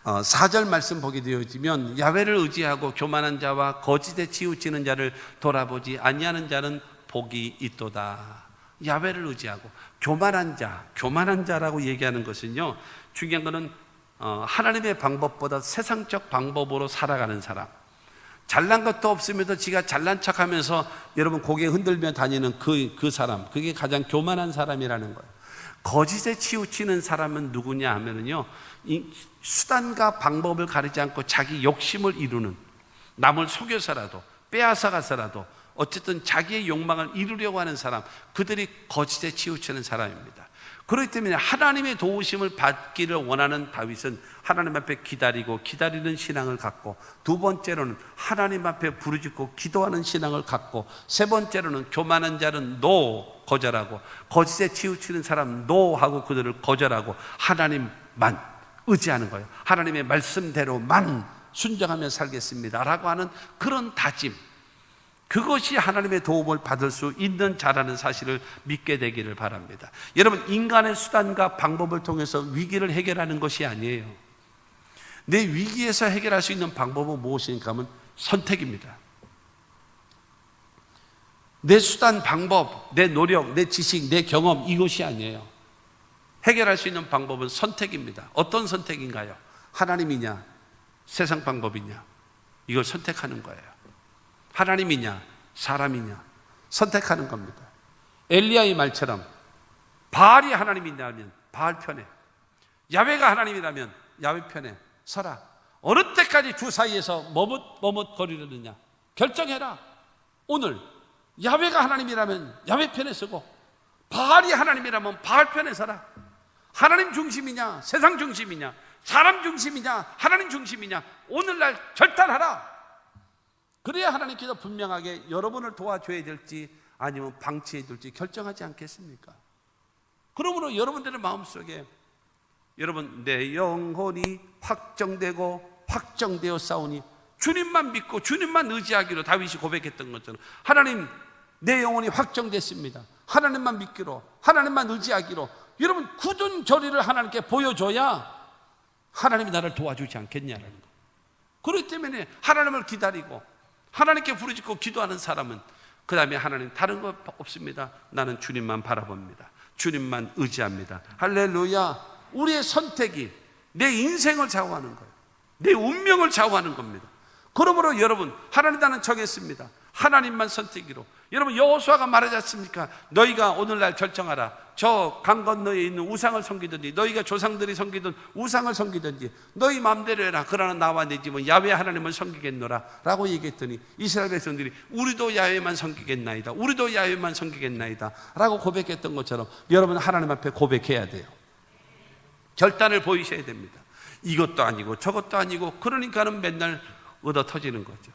4절 말씀 보게 되어지면 야훼를 의지하고 교만한 자와 거짓에 치우치는 자를 돌아보지 아니하는 자는 복이 있도다. 야훼를 의지하고 교만한 자라고 얘기하는 것은요, 중요한 것은 하나님의 방법보다 세상적 방법으로 살아가는 사람, 잘난 것도 없으면서 지가 잘난 척하면서 여러분 고개 흔들며 다니는 그 사람, 그게 가장 교만한 사람이라는 거예요. 거짓에 치우치는 사람은 누구냐 하면은요, 이 수단과 방법을 가리지 않고 자기 욕심을 이루는, 남을 속여서라도 빼앗아가서라도 어쨌든 자기의 욕망을 이루려고 하는 사람, 그들이 거짓에 치우치는 사람입니다. 그렇기 때문에 하나님의 도우심을 받기를 원하는 다윗은 하나님 앞에 기다리는 신앙을 갖고, 두 번째로는 하나님 앞에 부르짖고 기도하는 신앙을 갖고, 세 번째로는 교만한 자는 거절하고, 거짓에 치우치는 사람 하고 그들을 거절하고 하나님만 의지하는 거예요. 하나님의 말씀대로만 순종하며 살겠습니다 라고 하는 그런 다짐, 그것이 하나님의 도움을 받을 수 있는 자라는 사실을 믿게 되기를 바랍니다. 여러분, 인간의 수단과 방법을 통해서 위기를 해결하는 것이 아니에요. 내 위기에서 해결할 수 있는 방법은 무엇인가 하면 선택입니다. 내 수단, 방법, 내 노력, 내 지식, 내 경험, 이것이 아니에요. 해결할 수 있는 방법은 선택입니다. 어떤 선택인가요? 하나님이냐, 세상 방법이냐, 이걸 선택하는 거예요. 하나님이냐, 사람이냐, 선택하는 겁니다. 엘리야의 말처럼 바알이 하나님이라면 바알 편에, 야훼가 하나님이라면 야훼 편에 서라. 어느 때까지 두 사이에서 머뭇거리려느냐, 결정해라. 오늘 야훼가 하나님이라면 야훼 편에 서고, 바알이 하나님이라면 바알 편에 서라. 하나님 중심이냐, 세상 중심이냐, 사람 중심이냐, 하나님 중심이냐, 오늘날 결단하라. 그래야 하나님께서 분명하게 여러분을 도와줘야 될지 아니면 방치해야 될지 결정하지 않겠습니까? 그러므로 여러분들의 마음속에, 여러분, 내 영혼이 확정되어 싸우니 주님만 믿고 주님만 의지하기로 다윗이 고백했던 것처럼, 하나님, 내 영혼이 확정됐습니다. 하나님만 믿기로, 하나님만 의지하기로, 여러분 굳은 저리를 하나님께 보여줘야 하나님이 나를 도와주지 않겠냐라는 거. 그렇기 때문에 하나님을 기다리고 하나님께 부르짖고 기도하는 사람은 그 다음에 하나님 다른 거 없습니다. 나는 주님만 바라봅니다. 주님만 의지합니다. 할렐루야. 우리의 선택이 내 인생을 좌우하는 거예요. 내 운명을 좌우하는 겁니다. 그러므로 여러분, 하나님 나는 정했습니다. 하나님만 선택이로. 여러분, 여호수아가 말하지 않습니까? 너희가 오늘날 결정하라. 저 강 건너에 있는 우상을 섬기든지, 너희가 조상들이 섬기던 우상을 섬기든지 너희 마음대로 해라. 그러나 나와 내 집은 야훼 하나님을 섬기겠노라 라고 얘기했더니 이스라엘 백성들이 우리도 야훼만 섬기겠나이다, 우리도 야훼만 섬기겠나이다 라고 고백했던 것처럼 여러분, 하나님 앞에 고백해야 돼요. 결단을 보이셔야 됩니다. 이것도 아니고 저것도 아니고, 그러니까는 맨날 얻어 터지는 거죠.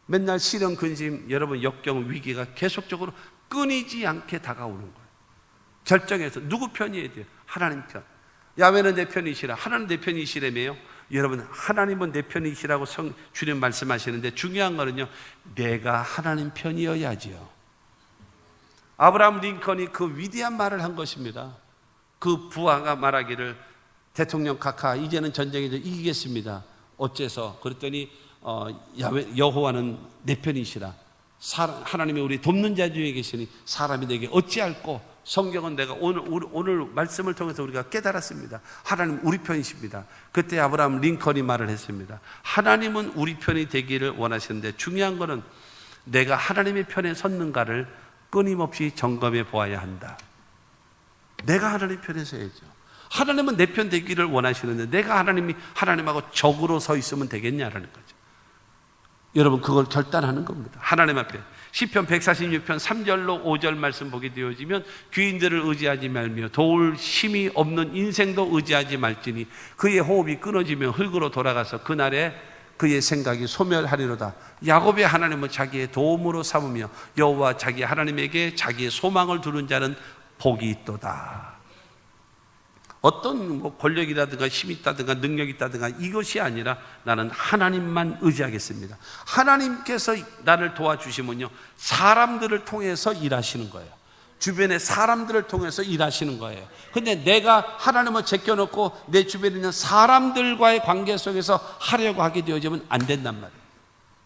맨날 시련, 근심, 여러분 역경, 위기가 계속적으로 끊이지 않게 다가오는 거예요. 결정해서 누구 편이어야 돼요? 하나님 편. 야훼는 내 편이시라. 하나님 내 편이시라며요. 여러분, 하나님은 내 편이시라고 주님 말씀하시는데, 중요한 거는요, 내가 하나님 편이어야지요. 아브라함 링컨이 그 위대한 말을 한 것입니다. 그 부하가 말하기를, 대통령 카카, 이제는 전쟁에서 이기겠습니다. 어째서? 그랬더니 여호와는 내 편이시라. 하나님이 우리 돕는 자 중에 계시니 사람이 내게 어찌할꼬. 성경은 내가 오늘 말씀을 통해서 우리가 깨달았습니다. 하나님 우리 편이십니다. 그때 아브라함 링컨이 말을 했습니다. 하나님은 우리 편이 되기를 원하시는데, 중요한 거는 내가 하나님의 편에 섰는가를 끊임없이 점검해 보아야 한다. 내가 하나님 편에 서야죠. 하나님은 내 편 되기를 원하시는데 내가 하나님하고 적으로 서 있으면 되겠냐라는 거죠. 여러분, 그걸 결단하는 겁니다. 하나님 앞에. 시편 146편 3절로 5절 말씀 보게 되어지면, 귀인들을 의지하지 말며 도울 힘이 없는 인생도 의지하지 말지니 그의 호흡이 끊어지면 흙으로 돌아가서 그날에 그의 생각이 소멸하리로다. 야곱의 하나님은 자기의 도움으로 삼으며 여호와 자기 하나님에게 자기의 소망을 두는 자는 복이 있도다. 어떤 뭐 권력이라든가 힘이 있다든가 능력이 있다든가 이것이 아니라 나는 하나님만 의지하겠습니다. 하나님께서 나를 도와주시면요, 사람들을 통해서 일하시는 거예요. 주변의 사람들을 통해서 일하시는 거예요. 근데 내가 하나님을 제껴놓고 내 주변에 있는 사람들과의 관계 속에서 하려고 하게 되어지면 안 된단 말이에요.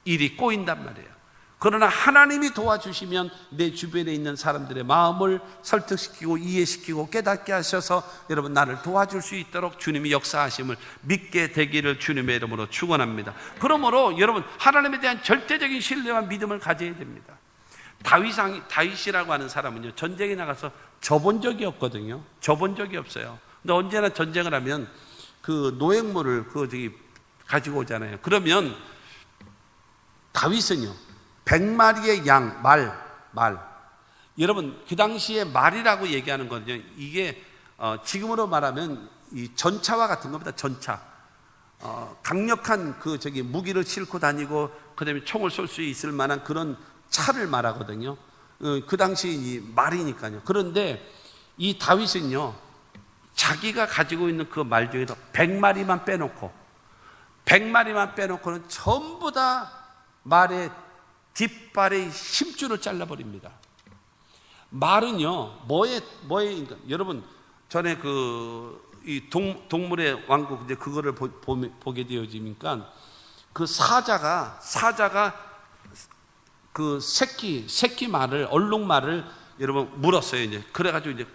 일이 꼬인단 말이에요. 그러나 하나님이 도와주시면 내 주변에 있는 사람들의 마음을 설득시키고 이해시키고 깨닫게 하셔서 여러분 나를 도와줄 수 있도록 주님이 역사하심을 믿게 되기를 주님의 이름으로 축원합니다. 그러므로 여러분 하나님에 대한 절대적인 신뢰와 믿음을 가져야 됩니다. 다윗이라고 하는 사람은요, 전쟁에 나가서 져본 적이 없거든요. 져본 적이 없어요. 근데 언제나 전쟁을 하면 그 노획물을 가지고 오잖아요. 그러면 다윗은요, 100마리의 양, 말. 여러분, 그 당시에 말이라고 얘기하는 거는요, 이게 지금으로 말하면 이 전차와 같은 겁니다. 전차. 강력한 무기를 싣고 다니고, 그 다음에 총을 쏠 수 있을 만한 그런 차를 말하거든요. 그 당시 이 말이니까요. 그런데 이 다윗은요, 자기가 가지고 있는 그 말 중에서 100마리만 빼놓고는 전부 다 말의 뒷발의 힘줄을 잘라버립니다. 말은요, 여러분, 전에 이 동물의 왕국, 이제 그거를 보게 되어지니까 그 사자가 그 새끼 말을, 얼룩말을 여러분 물었어요, 이제. 그래가지고 이제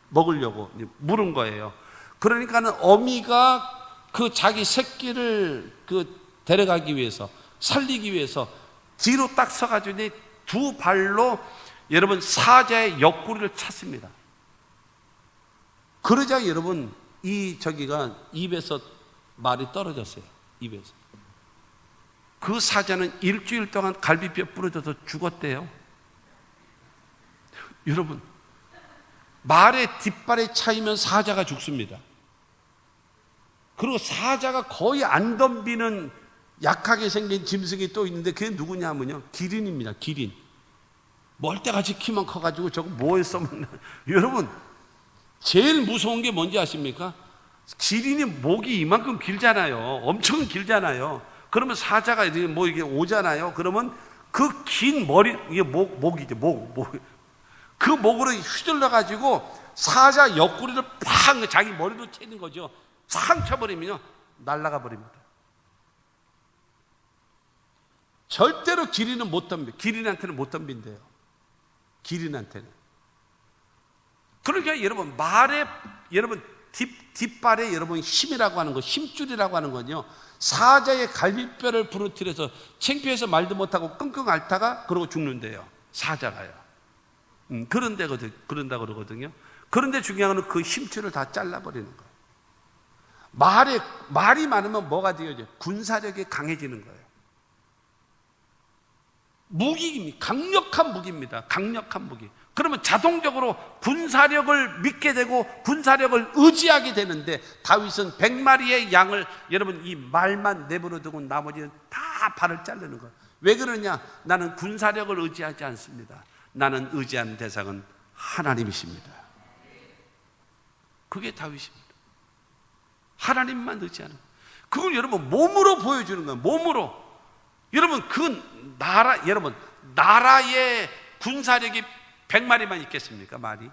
먹으려고 이제 물은 거예요. 그러니까는 어미가 그 자기 새끼를 데려가기 위해서, 살리기 위해서 뒤로 딱 서가지고 두 발로 여러분 사자의 옆구리를 찼습니다. 그러자 여러분 저기가 입에서 말이 떨어졌어요. 입에서. 그 사자는 일주일 동안 갈비뼈 부러져서 죽었대요. 여러분, 말의 뒷발에 차이면 사자가 죽습니다. 그리고 사자가 거의 안 덤비는 약하게 생긴 짐승이 또 있는데 그게 누구냐면요, 기린입니다. 기린. 멀때같이 키만 커가지고 저거 뭐에 써먹나. 여러분, 제일 무서운 게 뭔지 아십니까? 기린이 목이 이만큼 길잖아요. 엄청 길잖아요. 그러면 사자가 이게 오잖아요. 그러면 그 긴 머리, 이게 목이죠. 그 목으로 휘둘러가지고 사자 옆구리를 팍 자기 머리로 채는 거죠. 상 쳐버리면요, 날아가 버립니다. 절대로 기린은 못 덤벼. 기린한테는 못 덤빈대요. 기린한테는. 그러니까 여러분, 여러분 뒷발에 여러분 힘이라고 하는 거, 힘줄이라고 하는 건요, 사자의 갈비뼈를 부러뜨려서 창피해서 말도 못하고 끙끙 앓다가 그러고 죽는데요. 사자가요. 그런다 그러거든요. 그런데 중요한 건 그 힘줄을 다 잘라버리는 거예요. 말이 많으면 뭐가 되어져요? 군사력이 강해지는 거예요. 무기입니다. 강력한 무기입니다. 강력한 무기. 그러면 자동적으로 군사력을 믿게 되고 군사력을 의지하게 되는데, 다윗은 100마리의 양을 여러분 이 말만 내버려 두고 나머지는 다 발을 자르는 거예요. 왜 그러냐? 나는 군사력을 의지하지 않습니다. 나는 의지하는 대상은 하나님이십니다. 그게 다윗입니다. 하나님만 의지하는 거예요. 그걸 여러분 몸으로 보여주는 거예요. 몸으로. 여러분 나라의 군사력이 100마리만 있겠습니까? 말이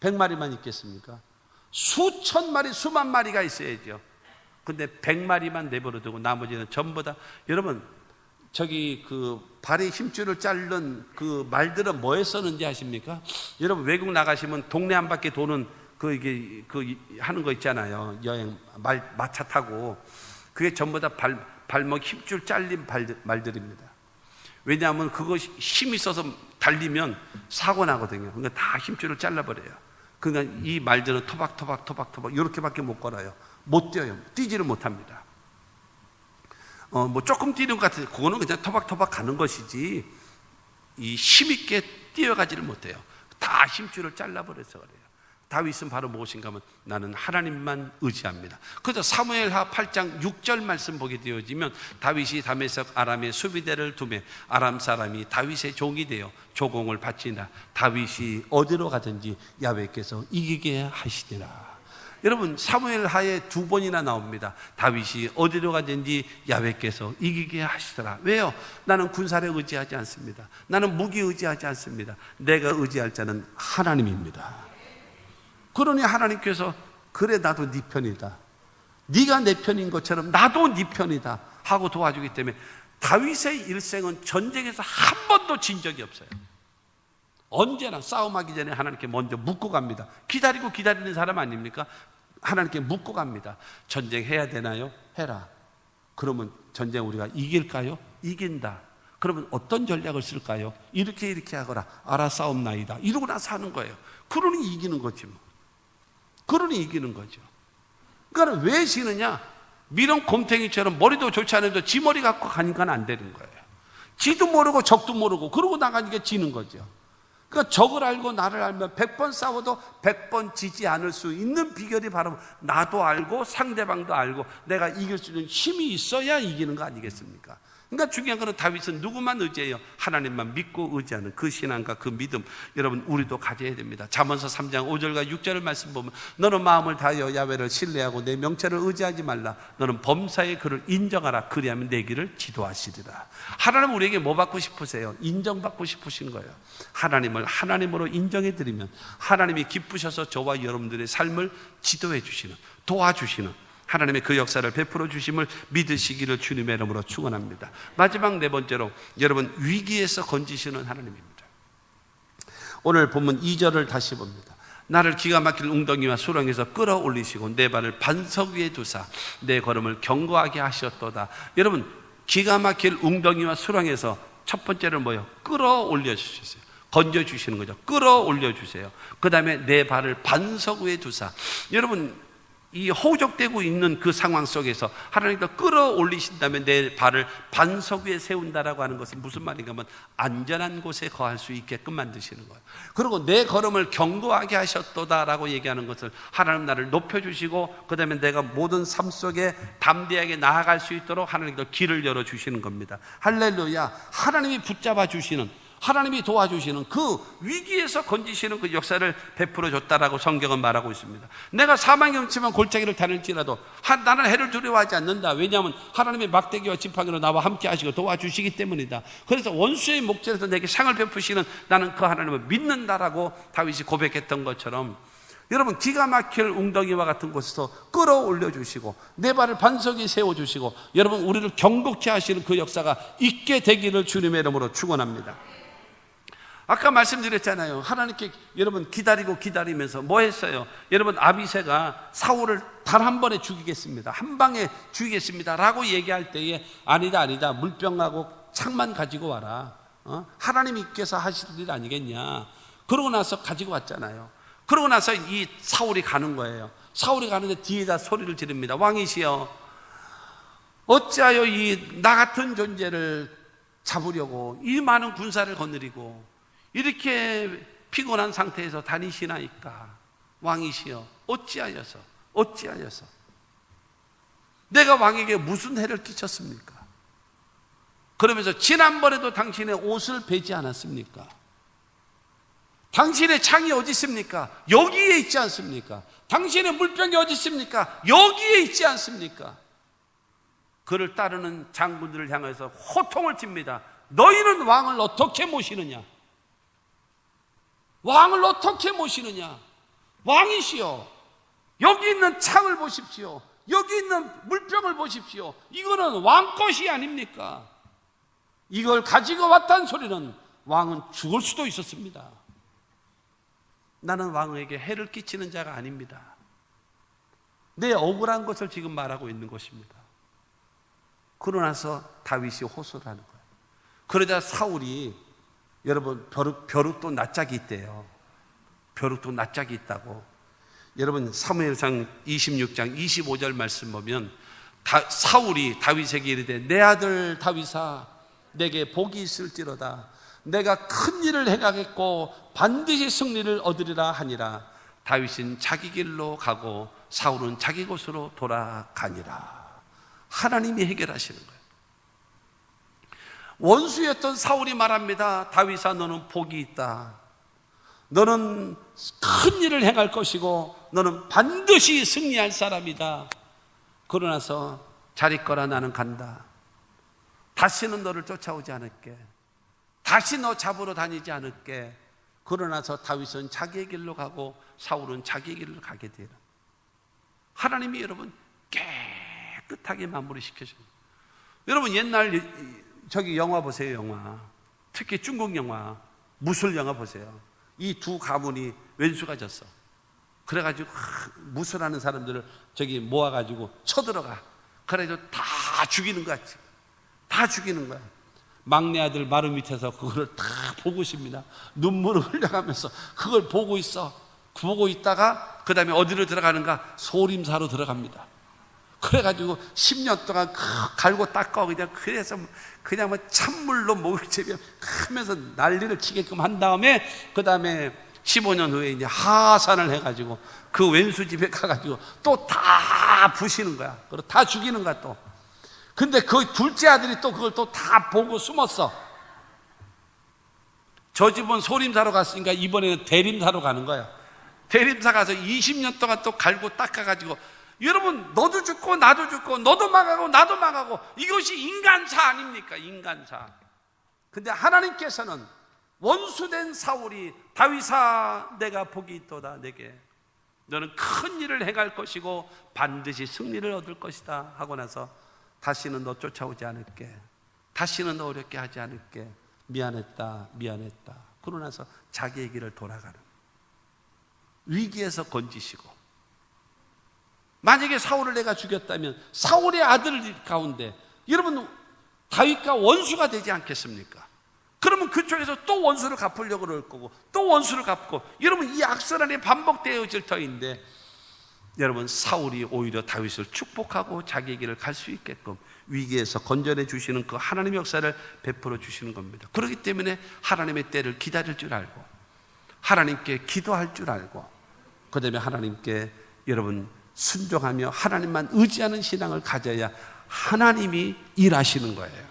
100마리만 있겠습니까? 수천 마리, 수만 마리가 있어야죠. 근데 100마리만 내버려 두고 나머지는 전부 다, 여러분 발의 힘줄을 자른 그 말들은 뭐에 썼는지 아십니까? 여러분 외국 나가시면 동네 한 바퀴 도는 하는 거 있잖아요. 여행 마차 타고. 그게 전부 다 발목 힘줄 잘린 말들입니다. 왜냐하면 그것이 힘이 있어서 달리면 사고 나거든요. 그러니까 다 힘줄을 잘라버려요. 그러니까 이 말들은 토박토박 이렇게밖에 못 걸어요. 못 뛰어요. 뛰지를 못합니다. 조금 뛰는 것 같은데 그거는 그냥 토박토박 가는 것이지 이 힘있게 뛰어가지를 못해요. 다 힘줄을 잘라버려서 그래요. 다윗은 바로 무엇인가 하면 나는 하나님만 의지합니다. 그래서 사무엘하 8장 6절 말씀 보게 되어지면 다윗이 다메섹 아람의 수비대를 두매 아람 사람이 다윗의 종이 되어 조공을 바치나 다윗이 어디로 가든지 야훼께서 이기게 하시리라. 여러분 사무엘 하에 2번이나 나옵니다. 다윗이 어디로 가든지 야훼께서 이기게 하시더라. 왜요? 나는 군사를 의지하지 않습니다. 나는 무기 의지하지 않습니다. 내가 의지할 자는 하나님입니다. 그러니 하나님께서 그래 나도 네 편이다, 네가 내 편인 것처럼 나도 네 편이다 하고 도와주기 때문에 다윗의 일생은 전쟁에서 한 번도 진 적이 없어요. 언제나 싸움하기 전에 하나님께 먼저 묻고 갑니다. 기다리고 기다리는 사람 아닙니까? 하나님께 묻고 갑니다. 전쟁해야 되나요? 해라. 그러면 전쟁 우리가 이길까요? 이긴다. 그러면 어떤 전략을 쓸까요? 이렇게 하거라. 알아 싸움나이다. 이러고 나서 하는 거예요. 그러니 이기는 거지 뭐. 그러니 이기는 거죠. 그러니까 왜 지느냐? 미련 곰탱이처럼 머리도 좋지 않은데 지 머리 갖고 가니까 안 되는 거예요. 지도 모르고 적도 모르고 그러고 나가니까 지는 거죠. 그러니까 적을 알고 나를 알면 100번 싸워도 100번 지지 않을 수 있는 비결이 바로 나도 알고 상대방도 알고 내가 이길 수 있는 힘이 있어야 이기는 거 아니겠습니까? 그러니까 중요한 것은 다윗은 누구만 의지해요? 하나님만 믿고 의지하는 그 신앙과 그 믿음, 여러분 우리도 가져야 됩니다. 잠언서 3장 5절과 6절을 말씀 보면 너는 마음을 다하여 야훼를 신뢰하고 내 명체를 의지하지 말라. 너는 범사의 그를 인정하라. 그리하면 내 길을 지도하시리라. 하나님 우리에게 뭐 받고 싶으세요? 인정받고 싶으신 거예요. 하나님을 하나님으로 인정해 드리면 하나님이 기쁘셔서 저와 여러분들의 삶을 지도해 주시는, 도와주시는 하나님의 그 역사를 베풀어 주심을 믿으시기를 주님의 이름으로 축원합니다. 마지막 네 번째로 여러분 위기에서 건지시는 하나님입니다. 오늘 본문 2절을 다시 봅니다. 나를 기가 막힐 웅덩이와 수렁에서 끌어올리시고 내 발을 반석 위에 두사 내 걸음을 견고하게 하셨도다. 여러분 기가 막힐 웅덩이와 수렁에서 첫 번째는 뭐예요? 끌어올려 주셨어요. 건져주시는 거죠. 끌어올려 주세요. 그 다음에 내 발을 반석 위에 두사. 여러분 이 허우적대고 있는 그 상황 속에서 하나님께서 끌어올리신다면 내 발을 반석 위에 세운다라고 하는 것은 무슨 말인가 하면 안전한 곳에 거할 수 있게끔 만드시는 거예요. 그리고 내 걸음을 견고하게 하셨도다라고 얘기하는 것을 하나님 나를 높여주시고 그 다음에 내가 모든 삶 속에 담대하게 나아갈 수 있도록 하나님께서 길을 열어주시는 겁니다. 할렐루야. 하나님이 붙잡아 주시는, 하나님이 도와주시는 그 위기에서 건지시는 그 역사를 베풀어 줬다라고 성경은 말하고 있습니다. 내가 사망의 음침한 골짜기를 다닐지라도 나는 해를 두려워하지 않는다. 왜냐하면 하나님의 막대기와 지팡이로 나와 함께 하시고 도와주시기 때문이다. 그래서 원수의 목전에서 내게 상을 베푸시는 나는 그 하나님을 믿는다라고 다윗이 고백했던 것처럼 여러분 기가 막힐 웅덩이와 같은 곳에서 끌어올려 주시고 내 발을 반석에 세워주시고 여러분 우리를 경고케 하시는 그 역사가 있게 되기를 주님의 이름으로 축원합니다. 아까 말씀드렸잖아요. 하나님께 여러분 기다리면서 뭐 했어요? 여러분 아비새가 사울을 단 한 번에 죽이겠습니다. 한 방에 죽이겠습니다 라고 얘기할 때에 아니다 물병하고 창만 가지고 와라. 하나님께서 하실 일 아니겠냐. 그러고 나서 가지고 왔잖아요. 그러고 나서 이 사울이 가는 거예요. 사울이 가는데 뒤에다 소리를 지릅니다. 왕이시여 어찌하여 이 나 같은 존재를 잡으려고 이 많은 군사를 거느리고 이렇게 피곤한 상태에서 다니시나이까. 왕이시여 어찌하여서 내가 왕에게 무슨 해를 끼쳤습니까? 그러면서 지난번에도 당신의 옷을 베지 않았습니까? 당신의 창이 어디 있습니까? 여기에 있지 않습니까? 당신의 물병이 어디 있습니까? 여기에 있지 않습니까? 그를 따르는 장군들을 향해서 호통을 칩니다. 너희는 왕을 어떻게 모시느냐? 왕을 어떻게 모시느냐? 왕이시여 여기 있는 창을 보십시오. 여기 있는 물병을 보십시오. 이거는 왕 것이 아닙니까? 이걸 가지고 왔다는 소리는 왕은 죽을 수도 있었습니다. 나는 왕에게 해를 끼치는 자가 아닙니다. 내 억울한 것을 지금 말하고 있는 것입니다. 그러고 나서 다윗이 호소를 하는 거예요. 그러자 사울이 여러분 벼룩도 낯짝이 있대요. 벼룩도 낯짝이 있다고. 여러분 사무엘상 26장 25절 말씀 보면 사울이 다윗에게 이르되 내 아들 다윗아 내게 복이 있을지로다. 내가 큰 일을 행하겠고 반드시 승리를 얻으리라 하니라. 다윗은 자기 길로 가고 사울은 자기 곳으로 돌아가니라. 하나님이 해결하시는 거예요. 원수였던 사울이 말합니다. 다윗아 너는 복이 있다. 너는 큰 일을 행할 것이고 너는 반드시 승리할 사람이다. 그러나서 잘 있거라, 나는 간다. 다시는 너를 쫓아오지 않을게. 다시 너 잡으러 다니지 않을게. 그러나서 다윗은 자기의 길로 가고 사울은 자기의 길로 가게 되라. 하나님이 여러분 깨끗하게 마무리 시켜줍니다. 여러분 옛날 저기 영화 보세요. 영화, 특히 중국 영화, 무술 영화 보세요. 이 두 가문이 왼수가 졌어. 그래가지고 무술하는 사람들을 저기 모아가지고 쳐들어가. 그래가지고 다 죽이는 거야. 다 죽이는 거야. 막내 아들 마루 밑에서 그거를 다 보고 있습니다. 눈물을 흘려가면서 그걸 보고 있어. 보고 있다가 그 다음에 어디로 들어가는가? 소림사로 들어갑니다. 그래가지고 10년 동안 갈고 닦아 그냥 그래서 그냥 뭐 찬물로 목을 재며 하면서 난리를 치게끔 한 다음에 그 다음에 15년 후에 이제 하산을 해가지고 그 왼수 집에 가가지고 또 다 부시는 거야. 그리고 다 죽이는 거야 또. 근데 그 둘째 아들이 또 그걸 또 다 보고 숨었어. 저 집은 소림사로 갔으니까 이번에는 대림사로 가는 거야. 대림사 가서 20년 동안 또 갈고 닦아가지고, 여러분 너도 죽고 나도 죽고 너도 망하고 나도 망하고, 이것이 인간사 아닙니까? 인간사. 근데 하나님께서는 원수된 사울이 다윗아 내가 복이 있도다. 내게 너는 큰 일을 행할 것이고 반드시 승리를 얻을 것이다 하고 나서 다시는 너 쫓아오지 않을게. 다시는 너 어렵게 하지 않을게. 미안했다 미안했다. 그러고 나서 자기의 길을 돌아가는, 위기에서 건지시고. 만약에 사울을 내가 죽였다면 사울의 아들 가운데 여러분 다윗과 원수가 되지 않겠습니까? 그러면 그쪽에서 또 원수를 갚으려고 그럴 거고 또 원수를 갚고, 여러분 이 악순환이 반복되어질 터인데, 여러분 사울이 오히려 다윗을 축복하고 자기의 길을 갈 수 있게끔 위기에서 건져내 주시는 그 하나님의 역사를 베풀어 주시는 겁니다. 그렇기 때문에 하나님의 때를 기다릴 줄 알고 하나님께 기도할 줄 알고 그 다음에 하나님께 여러분 순종하며 하나님만 의지하는 신앙을 가져야 하나님이 일하시는 거예요.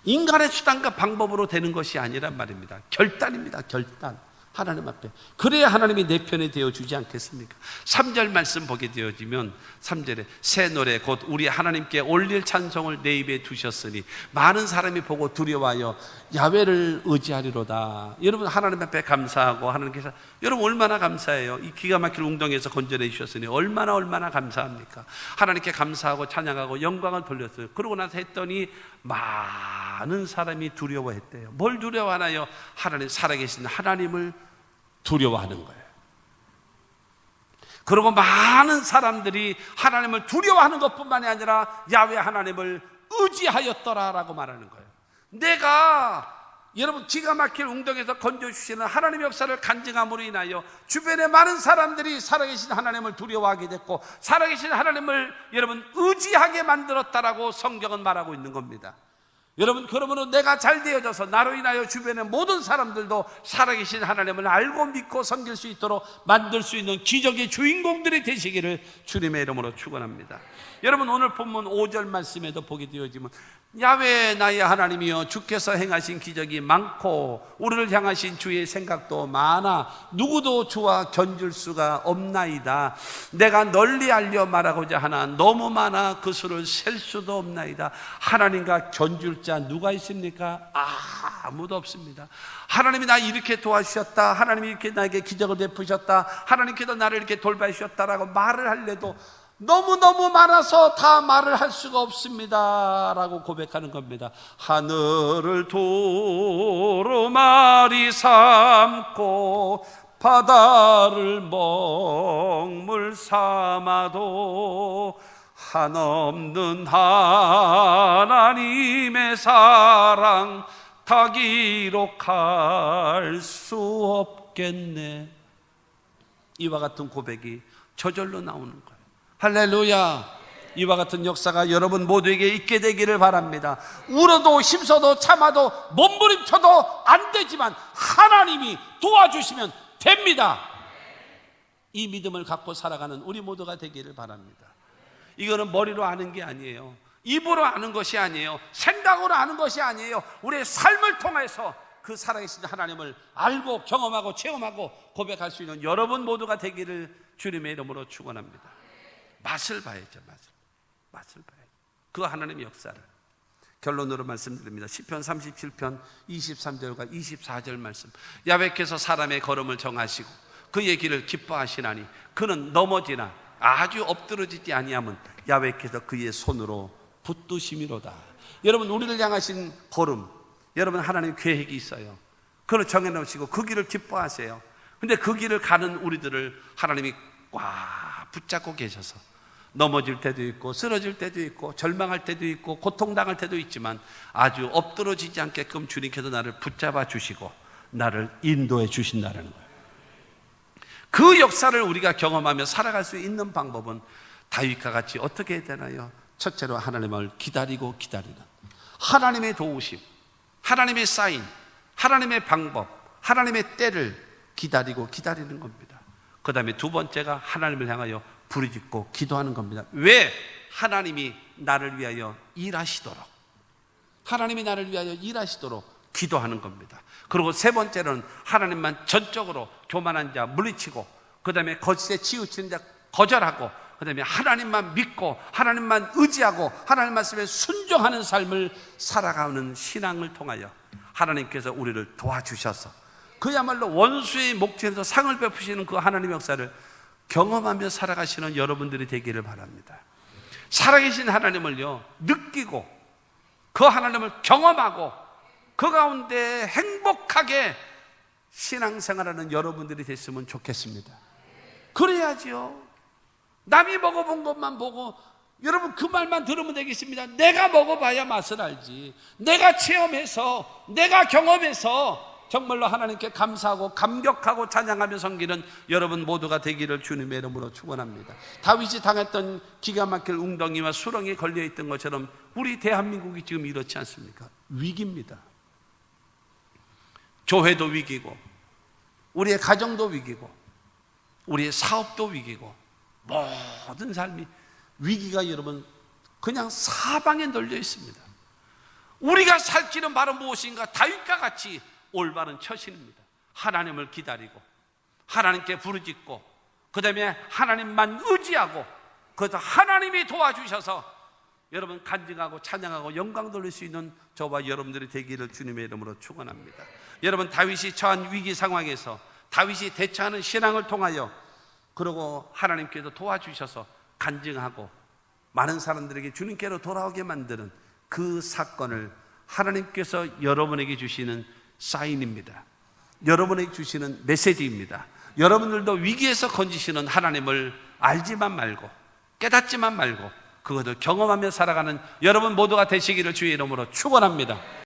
인간의 수단과 방법으로 되는 것이 아니란 말입니다. 결단입니다. 결단. 하나님 앞에. 그래야 하나님이 내 편에 되어주지 않겠습니까? 3절 말씀 보게 되어지면 3절에 새 노래 곧 우리 하나님께 올릴 찬송을 내 입에 두셨으니 많은 사람이 보고 두려워하여 야훼를 의지하리로다. 여러분 하나님 앞에 감사하고, 하나님께서 여러분 얼마나 감사해요. 이 기가 막힐 웅덩이에서 건져내 주셨으니 얼마나 감사합니까? 하나님께 감사하고 찬양하고 영광을 돌렸어요. 그러고 나서 했더니 많은 사람이 두려워했대요. 뭘 두려워하나요? 하나님, 살아계신 하나님을 두려워하는 거예요. 그리고 많은 사람들이 하나님을 두려워하는 것뿐만이 아니라 야훼 하나님을 의지하였더라라고 말하는 거예요. 내가 여러분 기가 막힐 웅덩이에서 건져주시는 하나님의 역사를 간증함으로 인하여 주변에 많은 사람들이 살아계신 하나님을 두려워하게 됐고 살아계신 하나님을 여러분 의지하게 만들었다라고 성경은 말하고 있는 겁니다. 여러분, 그러므로 내가 잘 되어져서 나로 인하여 주변의 모든 사람들도 살아계신 하나님을 알고 믿고 섬길 수 있도록 만들 수 있는 기적의 주인공들이 되시기를 주님의 이름으로 축원합니다. 여러분 오늘 본문 5절 말씀에도 보게 되어지면 야훼 나의 하나님이여 주께서 행하신 기적이 많고 우리를 향하신 주의 생각도 많아 누구도 주와 견줄 수가 없나이다. 내가 널리 알려 말하고자 하나 너무 많아 그 수를 셀 수도 없나이다. 하나님과 견줄 자 누가 있습니까? 아무도 없습니다. 하나님이 나 이렇게 도와주셨다, 하나님이 이렇게 나에게 기적을 베푸셨다, 하나님께서 나를 이렇게 돌봐주셨다라고 말을 하려도 너무너무 많아서 다 말을 할 수가 없습니다 라고 고백하는 겁니다. 하늘을 도로마리 삼고 바다를 먹물 삼아도 한없는 하나님의 사랑 다 기록할 수 없겠네. 이와 같은 고백이 저절로 나오는 거예요. 할렐루야. 이와 같은 역사가 여러분 모두에게 있게 되기를 바랍니다. 울어도 힘써도 참아도 몸부림쳐도 안 되지만 하나님이 도와주시면 됩니다. 이 믿음을 갖고 살아가는 우리 모두가 되기를 바랍니다. 이거는 머리로 아는 게 아니에요. 입으로 아는 것이 아니에요. 생각으로 아는 것이 아니에요. 우리의 삶을 통해서 그 살아계신 하나님을 알고 경험하고 체험하고 고백할 수 있는 여러분 모두가 되기를 주님의 이름으로 축원합니다. 맛을 봐야죠. 맛을 봐야죠. 그 하나님의 역사를. 결론으로 말씀드립니다. 시편 37편 23절과 24절 말씀. 야훼께서 사람의 걸음을 정하시고 그의 길을 기뻐하시나니 그는 넘어지나 아주 엎드러지지 아니함은 야훼께서 그의 손으로 붙드심이로다. 여러분, 우리를 향하신 걸음, 여러분 하나님 계획이 있어요. 그걸 정해놓으시고 그 길을 기뻐하세요. 근데 그 길을 가는 우리들을 하나님이 꽉 붙잡고 계셔서 넘어질 때도 있고 쓰러질 때도 있고 절망할 때도 있고 고통당할 때도 있지만 아주 엎드러지지 않게끔 주님께서 나를 붙잡아 주시고 나를 인도해 주신다는 거예요. 그 역사를 우리가 경험하며 살아갈 수 있는 방법은 다윗과 같이 어떻게 해야 되나요? 첫째로 하나님을 기다리고 기다리는, 하나님의 도우심, 하나님의 사인, 하나님의 방법, 하나님의 때를 기다리고 기다리는 겁니다. 그 다음에 두 번째가 하나님을 향하여 부르짖고 기도하는 겁니다. 왜? 하나님이 나를 위하여 일하시도록, 하나님이 나를 위하여 일하시도록 기도하는 겁니다. 그리고 세 번째는 하나님만 전적으로 교만한 자 물리치고, 그 다음에 거짓에 치우치는 자 거절하고, 그 다음에 하나님만 믿고 하나님만 의지하고 하나님 말씀에 순종하는 삶을 살아가는 신앙을 통하여 하나님께서 우리를 도와주셔서 그야말로 원수의 목전에서 상을 베푸시는 그 하나님의 역사를 경험하며 살아가시는 여러분들이 되기를 바랍니다. 살아계신 하나님을요 느끼고 그 하나님을 경험하고 그 가운데 행복하게 신앙생활하는 여러분들이 됐으면 좋겠습니다. 그래야지요. 남이 먹어본 것만 보고, 여러분 그 말만 들으면 되겠습니다. 내가 먹어봐야 맛을 알지. 내가 체험해서, 내가 경험해서 정말로 하나님께 감사하고 감격하고 찬양하며 섬기는 여러분 모두가 되기를 주님의 이름으로 축원합니다. 다윗이 당했던 기가 막힐 웅덩이와 수렁에 걸려있던 것처럼 우리 대한민국이 지금 이렇지 않습니까? 위기입니다. 교회도 위기고, 우리의 가정도 위기고, 우리의 사업도 위기고, 모든 삶이 위기가 여러분 그냥 사방에 널려 있습니다. 우리가 살 길은 바로 무엇인가? 다윗과 같이 올바른 처신입니다. 하나님을 기다리고 하나님께 부르짖고 그 다음에 하나님만 의지하고 그래서 하나님이 도와주셔서 여러분 간증하고 찬양하고 영광 돌릴 수 있는 저와 여러분들이 되기를 주님의 이름으로 축원합니다. 여러분, 다윗이 처한 위기 상황에서 다윗이 대처하는 신앙을 통하여 그리고 하나님께서 도와주셔서 간증하고 많은 사람들에게 주님께로 돌아오게 만드는 그 사건을 하나님께서 여러분에게 주시는 사인입니다. 여러분에게 주시는 메시지입니다. 여러분들도 위기에서 건지시는 하나님을 알지만 말고 깨닫지만 말고 그것을 경험하며 살아가는 여러분 모두가 되시기를 주의 이름으로 축원합니다.